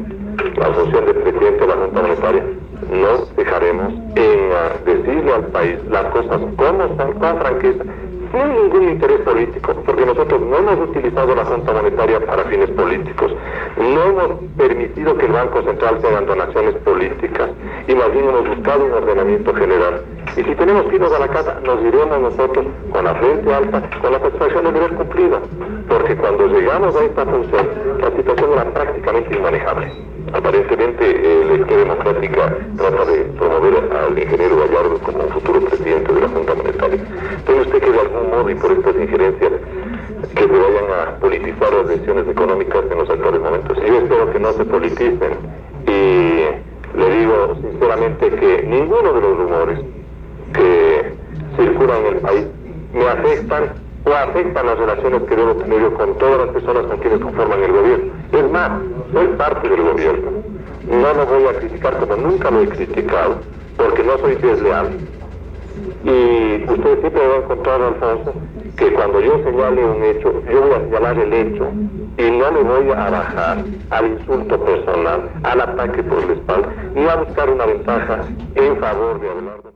la función de presidente de la Junta Monetaria, no dejaremos en decirle al país las cosas como son, con franqueza, sin ningún interés político, porque nosotros no hemos utilizado la Junta Monetaria para fines políticos, no hemos permitido que el Banco Central se hagan donaciones políticas, y más bien hemos buscado un ordenamiento general. Y si tenemos que irnos a la casa, nos iremos nosotros con la frente alta, con la satisfacción de haber cumplido, porque cuando llegamos a esta función, la situación era prácticamente inmanejable. Aparentemente la izquierda democrática trata de promover al ingeniero Gallardo como un futuro presidente de la Junta Monetaria. ¿Cree usted que de algún modo y por estas injerencias que se vayan a politizar las decisiones económicas en los actuales momentos? Yo espero que no se politicen, y le digo sinceramente que ninguno de los rumores que circulan en el país me afectan o afectan las relaciones que debo tener yo con todas las personas con quienes conforman el gobierno. Es más, soy parte del gobierno. No lo voy a criticar como nunca lo he criticado, porque no soy desleal. Y usted siempre va a encontrar, Alfonso, que cuando yo señale un hecho, yo voy a señalar el hecho y no me voy a bajar al insulto personal, al ataque por la espalda, ni a buscar una ventaja en favor de Abelardo.